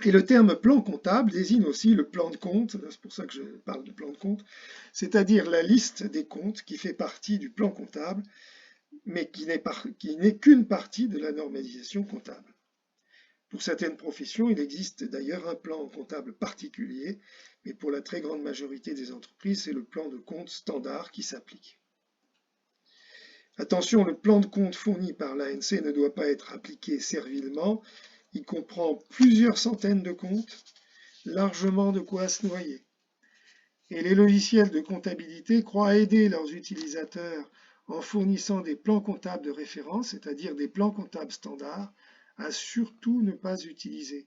Et le terme plan comptable désigne aussi le plan de compte, c'est pour ça que je parle de plan de compte, c'est-à-dire la liste des comptes qui fait partie du plan comptable, mais qui n'est qu'une partie de la normalisation comptable. Pour certaines professions, il existe d'ailleurs un plan comptable particulier, mais pour la très grande majorité des entreprises, c'est le plan de compte standard qui s'applique. Attention, le plan de compte fourni par l'ANC ne doit pas être appliqué servilement. Il comprend plusieurs centaines de comptes, largement de quoi se noyer. Et les logiciels de comptabilité croient aider leurs utilisateurs en fournissant des plans comptables de référence, c'est-à-dire des plans comptables standards, à surtout ne pas utiliser.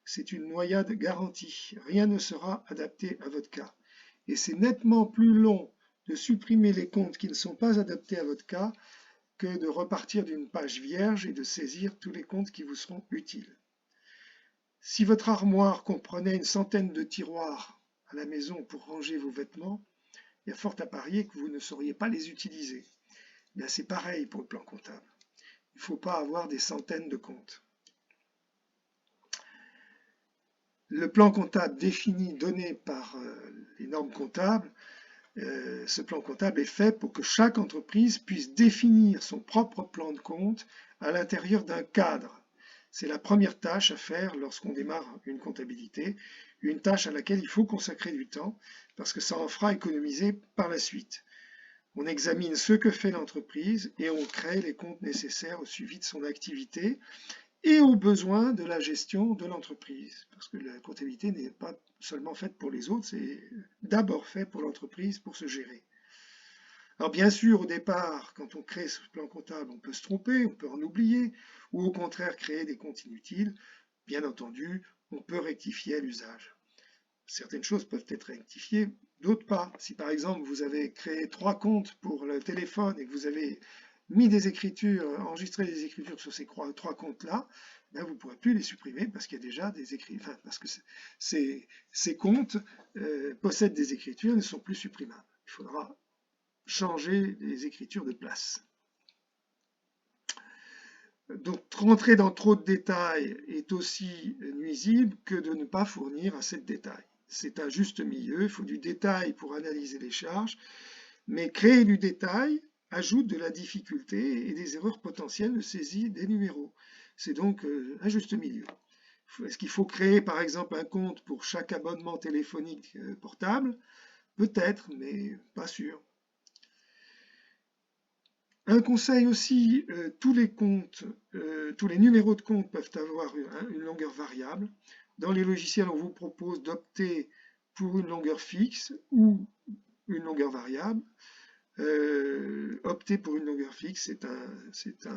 C'est une noyade garantie. Rien ne sera adapté à votre cas. Et c'est nettement plus long de supprimer les comptes qui ne sont pas adaptés à votre cas que de repartir d'une page vierge et de saisir tous les comptes qui vous seront utiles. Si votre armoire comprenait une centaine de tiroirs à la maison pour ranger vos vêtements, il y a fort à parier que vous ne sauriez pas les utiliser. Bien, c'est pareil pour le plan comptable. Il ne faut pas avoir des centaines de comptes. Le plan comptable défini, donné par les normes comptables, ce plan comptable est fait pour que chaque entreprise puisse définir son propre plan de compte à l'intérieur d'un cadre. C'est la première tâche à faire lorsqu'on démarre une comptabilité, une tâche à laquelle il faut consacrer du temps parce que ça en fera économiser par la suite. On examine ce que fait l'entreprise et on crée les comptes nécessaires au suivi de son activité et aux besoins de la gestion de l'entreprise. Parce que la comptabilité n'est pas seulement faite pour les autres, c'est d'abord fait pour l'entreprise pour se gérer. Alors bien sûr, au départ, quand on crée ce plan comptable, on peut se tromper, on peut en oublier, ou au contraire créer des comptes inutiles. Bien entendu, on peut rectifier à l'usage. Certaines choses peuvent être rectifiées, d'autres pas. Si par exemple vous avez créé 3 comptes pour le téléphone et que vous avez mis des écritures, enregistré des écritures sur ces 3 comptes-là, ben vous ne pourrez plus les supprimer parce qu'il y a déjà des écritures, enfin, parce que ces comptes possèdent des écritures et ne sont plus supprimables. Il faudra changer les écritures de place. Donc rentrer dans trop de détails est aussi nuisible que de ne pas fournir assez de détails. C'est un juste milieu, il faut du détail pour analyser les charges, mais créer du détail ajoute de la difficulté et des erreurs potentielles de saisie des numéros. C'est donc un juste milieu. Est-ce qu'il faut créer par exemple un compte pour chaque abonnement téléphonique portable? Peut-être, mais pas sûr. Un conseil aussi, tous les comptes, tous les numéros de compte peuvent avoir une longueur variable. Dans les logiciels, on vous propose d'opter pour une longueur fixe ou une longueur variable. Opter pour une longueur fixe, c'est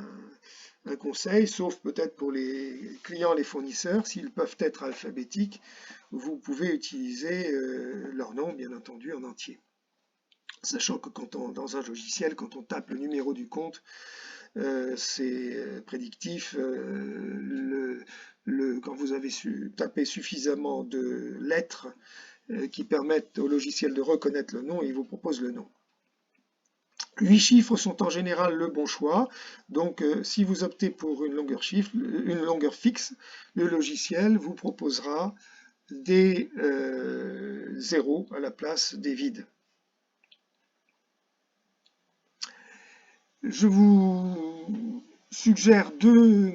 un conseil, sauf peut-être pour les clients, les fournisseurs, s'ils peuvent être alphabétiques, vous pouvez utiliser leur nom, bien entendu, en entier. Sachant que dans un logiciel, quand on tape le numéro du compte, c'est prédictif. Quand vous avez tapé suffisamment de lettres qui permettent au logiciel de reconnaître le nom, il vous propose le nom. 8 chiffres sont en général le bon choix, donc si vous optez pour une longueur fixe, le logiciel vous proposera des zéros à la place des vides. Je vous suggère deux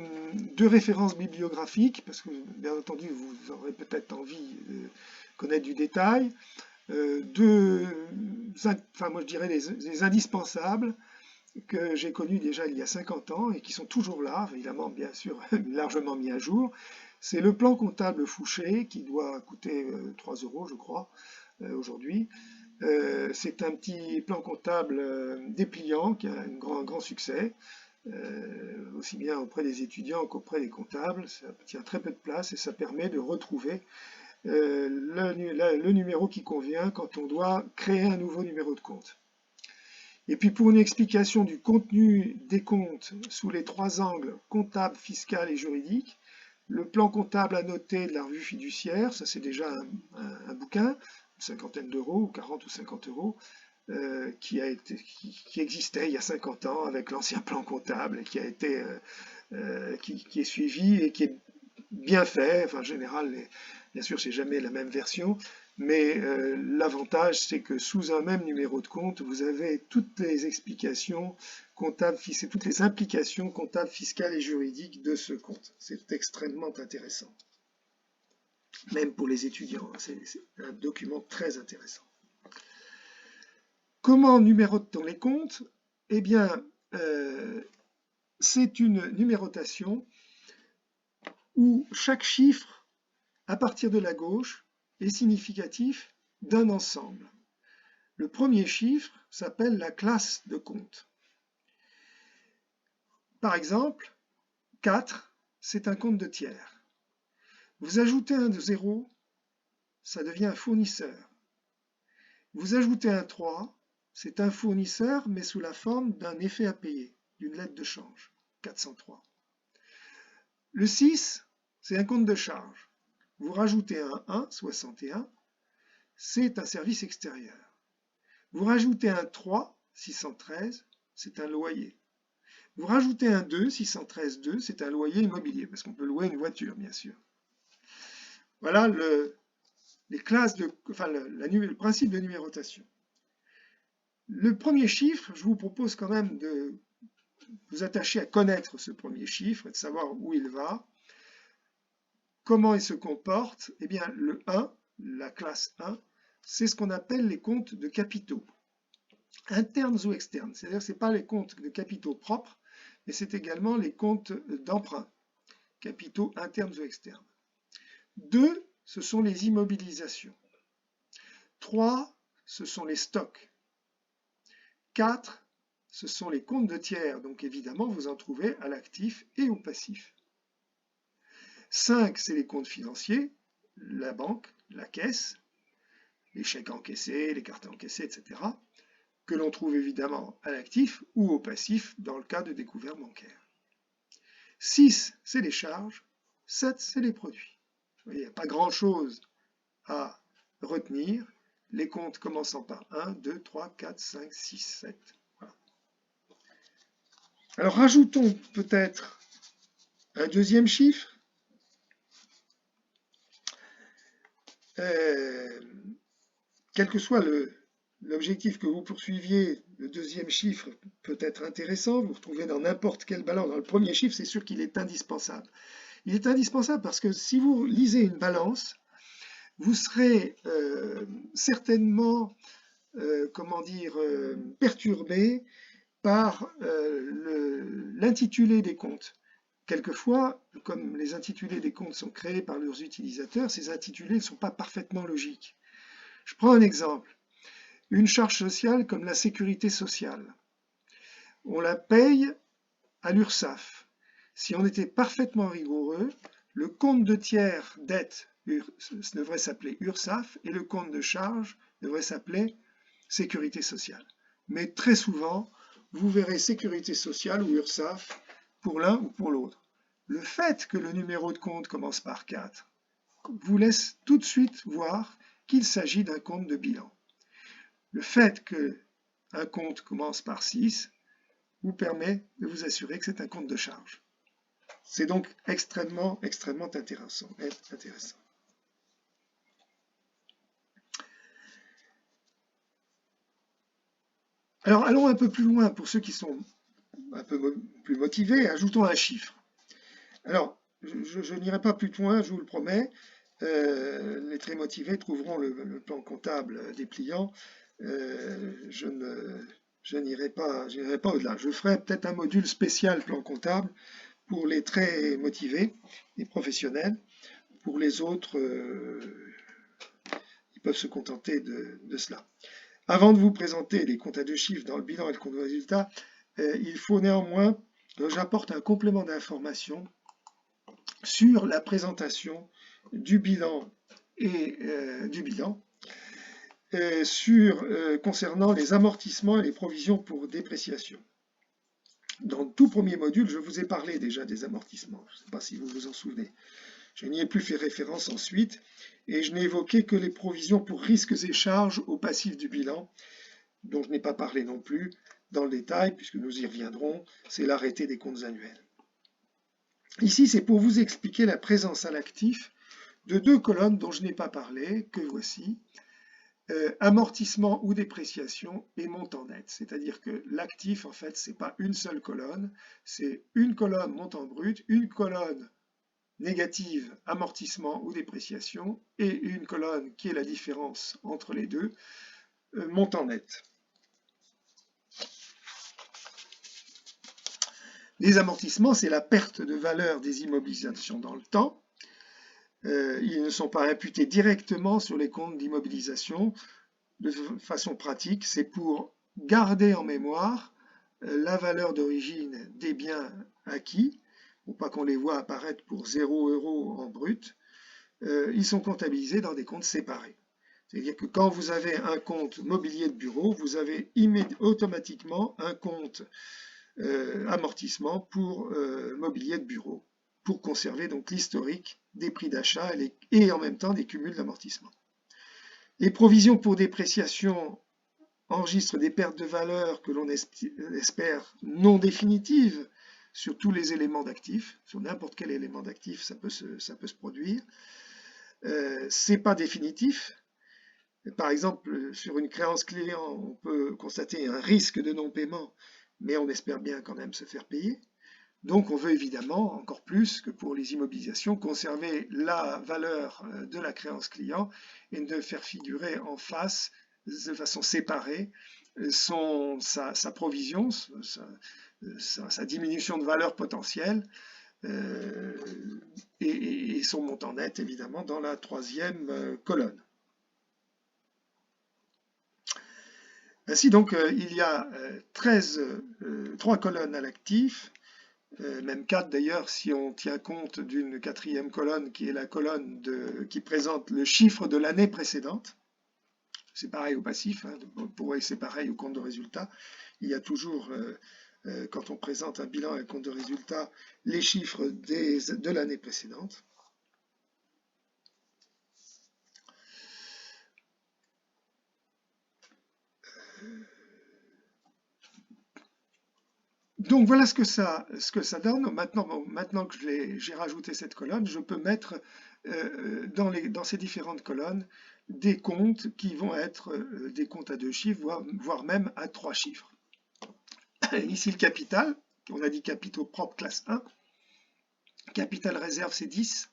références bibliographiques, parce que bien entendu vous aurez peut-être envie de connaître du détail. Moi je dirais les indispensables que j'ai connus déjà il y a 50 ans et qui sont toujours là, évidemment bien sûr largement mis à jour. C'est le plan comptable Fouché qui doit coûter 3 € je crois aujourd'hui. C'est un petit plan comptable dépliant qui a un grand succès, aussi bien auprès des étudiants qu'auprès des comptables. Ça tient très peu de place et ça permet de retrouver le numéro qui convient quand on doit créer un nouveau numéro de compte. Et puis pour une explication du contenu des comptes sous les 3 angles comptable, fiscal et juridique, le plan comptable annoté de la revue fiduciaire, ça c'est déjà un bouquin, une cinquantaine d'euros, ou 40 ou 50 €, qui existait il y a 50 ans avec l'ancien plan comptable et qui est suivi et qui est bien fait. Enfin, en général, bien sûr, c'est jamais la même version, mais l'avantage, c'est que sous un même numéro de compte, vous avez toutes les explications comptables, toutes les implications comptables, fiscales et juridiques de ce compte. C'est extrêmement intéressant. Même pour les étudiants, c'est un document très intéressant. Comment numérote-t-on les comptes? Eh bien, c'est une numérotation où chaque chiffre, à partir de la gauche, est significatif d'un ensemble. Le premier chiffre s'appelle la classe de compte. Par exemple, 4, c'est un compte de tiers. Vous ajoutez un 0, ça devient un fournisseur. Vous ajoutez un 3, c'est un fournisseur, mais sous la forme d'un effet à payer, d'une lettre de change, 403. Le 6, c'est un compte de charge. Vous rajoutez un 1, 61, c'est un service extérieur. Vous rajoutez un 3, 613, c'est un loyer. Vous rajoutez un 2, 613, 2, c'est un loyer immobilier, parce qu'on peut louer une voiture, bien sûr. Voilà les classes le principe de numérotation. Le premier chiffre, je vous propose quand même de vous attacher à connaître ce premier chiffre et de savoir où il va. Comment il se comporte? Eh bien, le 1, la classe 1, c'est ce qu'on appelle les comptes de capitaux, internes ou externes. C'est-à-dire que ce n'est pas les comptes de capitaux propres, mais c'est également les comptes d'emprunt, capitaux internes ou externes. 2, ce sont les immobilisations. 3, ce sont les stocks. 4, ce sont les comptes de tiers, donc évidemment vous en trouvez à l'actif et au passif. 5, c'est les comptes financiers, la banque, la caisse, les chèques encaissés, les cartes encaissées, etc., que l'on trouve évidemment à l'actif ou au passif dans le cas de découvert bancaire. 6, c'est les charges. 7, c'est les produits. Il n'y a pas grand-chose à retenir. Les comptes commençant par 1, 2, 3, 4, 5, 6, 7. Voilà. Alors rajoutons peut-être un deuxième chiffre. Quel que soit l'objectif que vous poursuiviez, le deuxième chiffre peut être intéressant. Vous retrouvez dans n'importe quelle balance. Dans le premier chiffre, c'est sûr qu'il est indispensable. Il est indispensable parce que si vous lisez une balance, vous serez certainement perturbé par l'intitulé des comptes. Quelquefois, comme les intitulés des comptes sont créés par leurs utilisateurs, ces intitulés ne sont pas parfaitement logiques. Je prends un exemple. Une charge sociale comme la sécurité sociale. On la paye à l'URSSAF. Si on était parfaitement rigoureux, le compte de tiers dette devrait s'appeler URSSAF et le compte de charge devrait s'appeler sécurité sociale. Mais très souvent, vous verrez sécurité sociale ou URSSAF pour l'un ou pour l'autre. Le fait que le numéro de compte commence par 4 vous laisse tout de suite voir qu'il s'agit d'un compte de bilan. Le fait qu'un compte commence par 6 vous permet de vous assurer que c'est un compte de charge. C'est donc extrêmement intéressant. Alors allons un peu plus loin pour ceux qui sont un peu plus motivés, ajoutons un chiffre. Alors, je n'irai pas plus loin, je vous le promets. Les très motivés trouveront le plan comptable dépliant. Je n'irai pas au-delà. Je ferai peut-être un module spécial plan comptable pour les très motivés, les professionnels. Pour les autres, ils peuvent se contenter de cela. Avant de vous présenter les comptes à deux chiffres dans le bilan et le compte de résultat, il faut néanmoins que j'apporte un complément d'information sur la présentation du bilan et concernant les amortissements et les provisions pour dépréciation. Dans le tout premier module, je vous ai parlé déjà des amortissements. Je ne sais pas si vous vous en souvenez. Je n'y ai plus fait référence ensuite et je n'ai évoqué que les provisions pour risques et charges au passif du bilan, dont je n'ai pas parlé non plus dans le détail puisque nous y reviendrons. C'est l'arrêté des comptes annuels. Ici, c'est pour vous expliquer la présence à l'actif de deux colonnes dont je n'ai pas parlé, que voici, amortissement ou dépréciation et montant net. C'est-à-dire que l'actif, en fait, ce n'est pas une seule colonne, c'est une colonne montant brut, une colonne négative, amortissement ou dépréciation, et une colonne qui est la différence entre les deux, montant net. Les amortissements, c'est la perte de valeur des immobilisations dans le temps. Ils ne sont pas imputés directement sur les comptes d'immobilisation. De façon pratique, c'est pour garder en mémoire la valeur d'origine des biens acquis, pour pas qu'on les voit apparaître pour 0 € en brut. Ils sont comptabilisés dans des comptes séparés. C'est-à-dire que quand vous avez un compte mobilier de bureau, vous avez automatiquement un compte amortissement pour mobilier de bureau, pour conserver donc l'historique des prix d'achat et en même temps des cumuls d'amortissement. Les provisions pour dépréciation enregistrent des pertes de valeur que l'on espère non définitives sur tous les éléments d'actifs, sur n'importe quel élément d'actif ça peut se produire. c'est pas définitif. Par exemple, sur une créance client, on peut constater un risque de non-paiement, mais on espère bien quand même se faire payer. Donc on veut évidemment, encore plus que pour les immobilisations, conserver la valeur de la créance client et ne faire figurer en face, de façon séparée, sa provision, sa diminution de valeur potentielle euh, et son montant net, évidemment, dans la troisième colonne. Ainsi donc, il y a 3 colonnes à l'actif, même 4 d'ailleurs si on tient compte d'une 4e colonne qui est la colonne qui présente le chiffre de l'année précédente. C'est pareil au passif, hein, c'est pareil au compte de résultat. Il y a toujours, quand on présente un bilan et un compte de résultat, les chiffres de l'année précédente. Donc voilà ce que ça donne. Maintenant que j'ai rajouté cette colonne, je peux mettre dans ces différentes colonnes des comptes qui vont être des comptes à 2 chiffres, voire même à 3 chiffres. Ici le capital, on a dit capitaux propres classe 1, capital réserve c'est 10,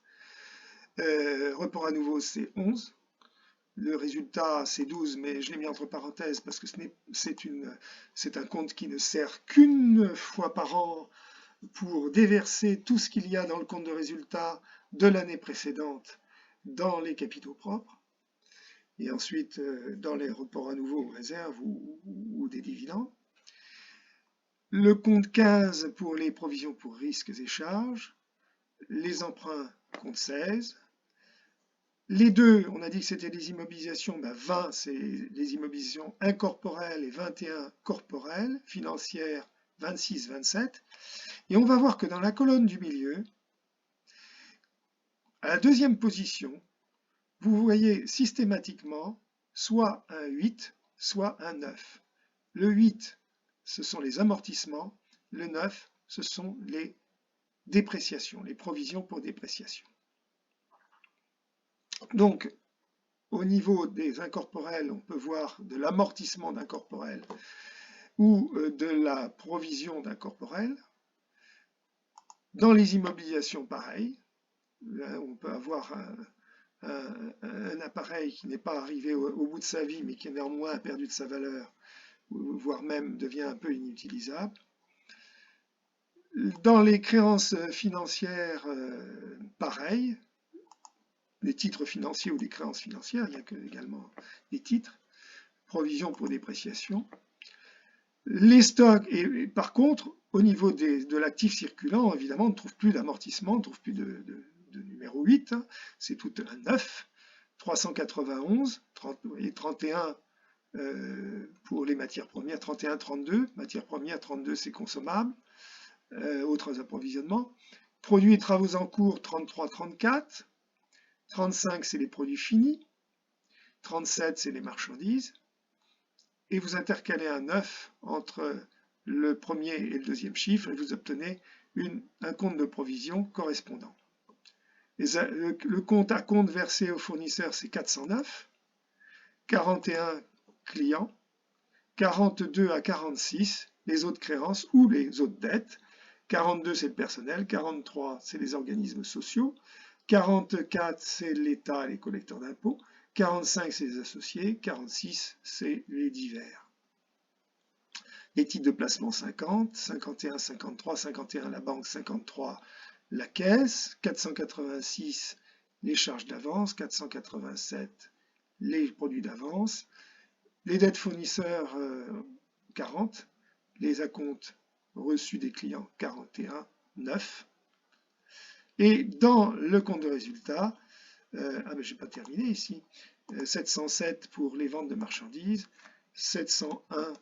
report à nouveau c'est 11, le résultat c'est 12, mais je l'ai mis entre parenthèses parce que c'est un compte qui ne sert qu'une fois par an pour déverser tout ce qu'il y a dans le compte de résultat de l'année précédente dans les capitaux propres, et ensuite dans les reports à nouveau aux réserves ou des dividendes. Le compte 15 pour les provisions pour risques et charges, les emprunts compte 16, les deux, on a dit que c'était des immobilisations, 20 c'est les immobilisations incorporelles et 21 corporelles, financières 26, 27. Et on va voir que dans la colonne du milieu, à la deuxième position, vous voyez systématiquement soit un 8, soit un 9. Le 8, ce sont les amortissements, le 9, ce sont les dépréciations, les provisions pour dépréciation. Donc, au niveau des incorporels, on peut voir de l'amortissement d'incorporel ou de la provision d'incorporel. Dans les immobilisations, pareil. Là, on peut avoir un appareil qui n'est pas arrivé au bout de sa vie, mais qui néanmoins a perdu de sa valeur, voire même devient un peu inutilisable. Dans les créances financières, pareil. Les titres financiers ou des créances financières, il y a également des titres, provision pour dépréciation. Les stocks, et par contre, au niveau de l'actif circulant, évidemment, on ne trouve plus d'amortissement, on ne trouve plus de numéro 8, hein, c'est tout un 9, 391, et 31 pour les matières premières, 31, 32, matières premières, 32 c'est consommable, autres approvisionnements. Produits et travaux en cours, 33, 34. 35, c'est les produits finis. 37, c'est les marchandises. Et vous intercalez un 9 entre le premier et le deuxième chiffre et vous obtenez un compte de provision correspondant. Le compte à compte versé au fournisseur, c'est 409. 41 clients. 42 à 46, les autres créances ou les autres dettes. 42, c'est le personnel. 43, c'est les organismes sociaux. 44, c'est l'État et les collecteurs d'impôts. 45, c'est les associés. 46, c'est les divers. Les titres de placement 50, 51, 53, 51 la banque, 53 la caisse, 486 les charges d'avance, 487 les produits d'avance, les dettes fournisseurs 40, les acomptes reçus des clients 41, 9. Et dans le compte de résultat, je n'ai pas terminé ici, 707 pour les ventes de marchandises, 701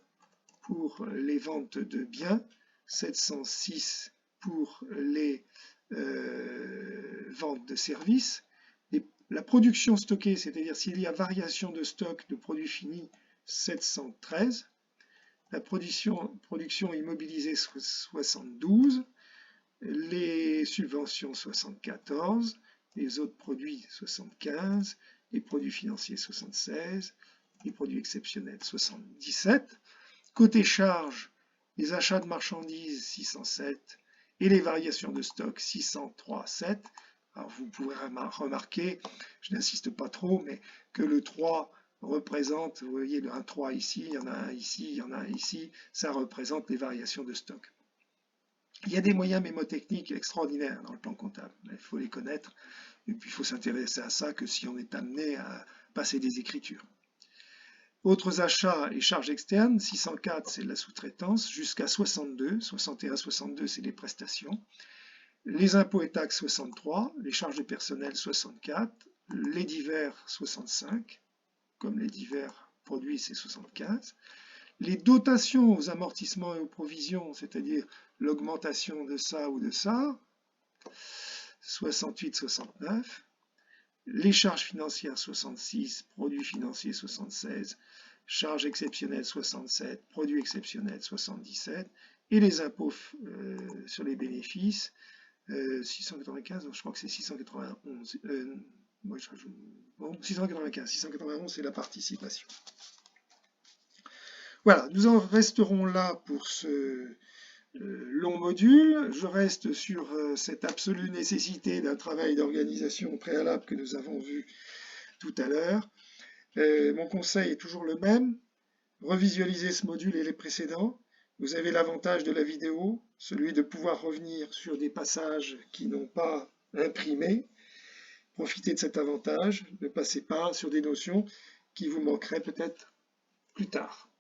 pour les ventes de biens, 706 pour les ventes de services. Et la production stockée, c'est-à-dire s'il y a variation de stock de produits finis, 713. La production immobilisée, 72. Les subventions 74, les autres produits 75, les produits financiers 76, les produits exceptionnels 77. Côté charges, les achats de marchandises 607 et les variations de stock 603,7. Alors vous pouvez remarquer, je n'insiste pas trop, mais que le 3 représente, vous voyez un 3 ici, il y en a un ici, il y en a un ici, ça représente les variations de stock. Il y a des moyens mémotechniques extraordinaires dans le plan comptable, il faut les connaître, et puis il faut s'intéresser à ça que si on est amené à passer des écritures. Autres achats et charges externes, 604 c'est la sous-traitance, jusqu'à 62, 61, 62 c'est les prestations. Les impôts et taxes 63, les charges de personnel 64, les divers 65, comme les divers produits c'est 75. Les dotations aux amortissements et aux provisions, c'est-à-dire l'augmentation de ça ou de ça, 68, 69. Les charges financières 66, produits financiers 76, charges exceptionnelles 67, produits exceptionnels 77, et les impôts sur les bénéfices 695, je crois que c'est 691. Moi, bon, 691 c'est la participation. Voilà, nous en resterons là pour ce long module. Je reste sur cette absolue nécessité d'un travail d'organisation préalable que nous avons vu tout à l'heure. Mon conseil est toujours le même. Revisualisez ce module et les précédents. Vous avez l'avantage de la vidéo, celui de pouvoir revenir sur des passages qui n'ont pas imprimé. Profitez de cet avantage, ne passez pas sur des notions qui vous manqueraient peut-être plus tard.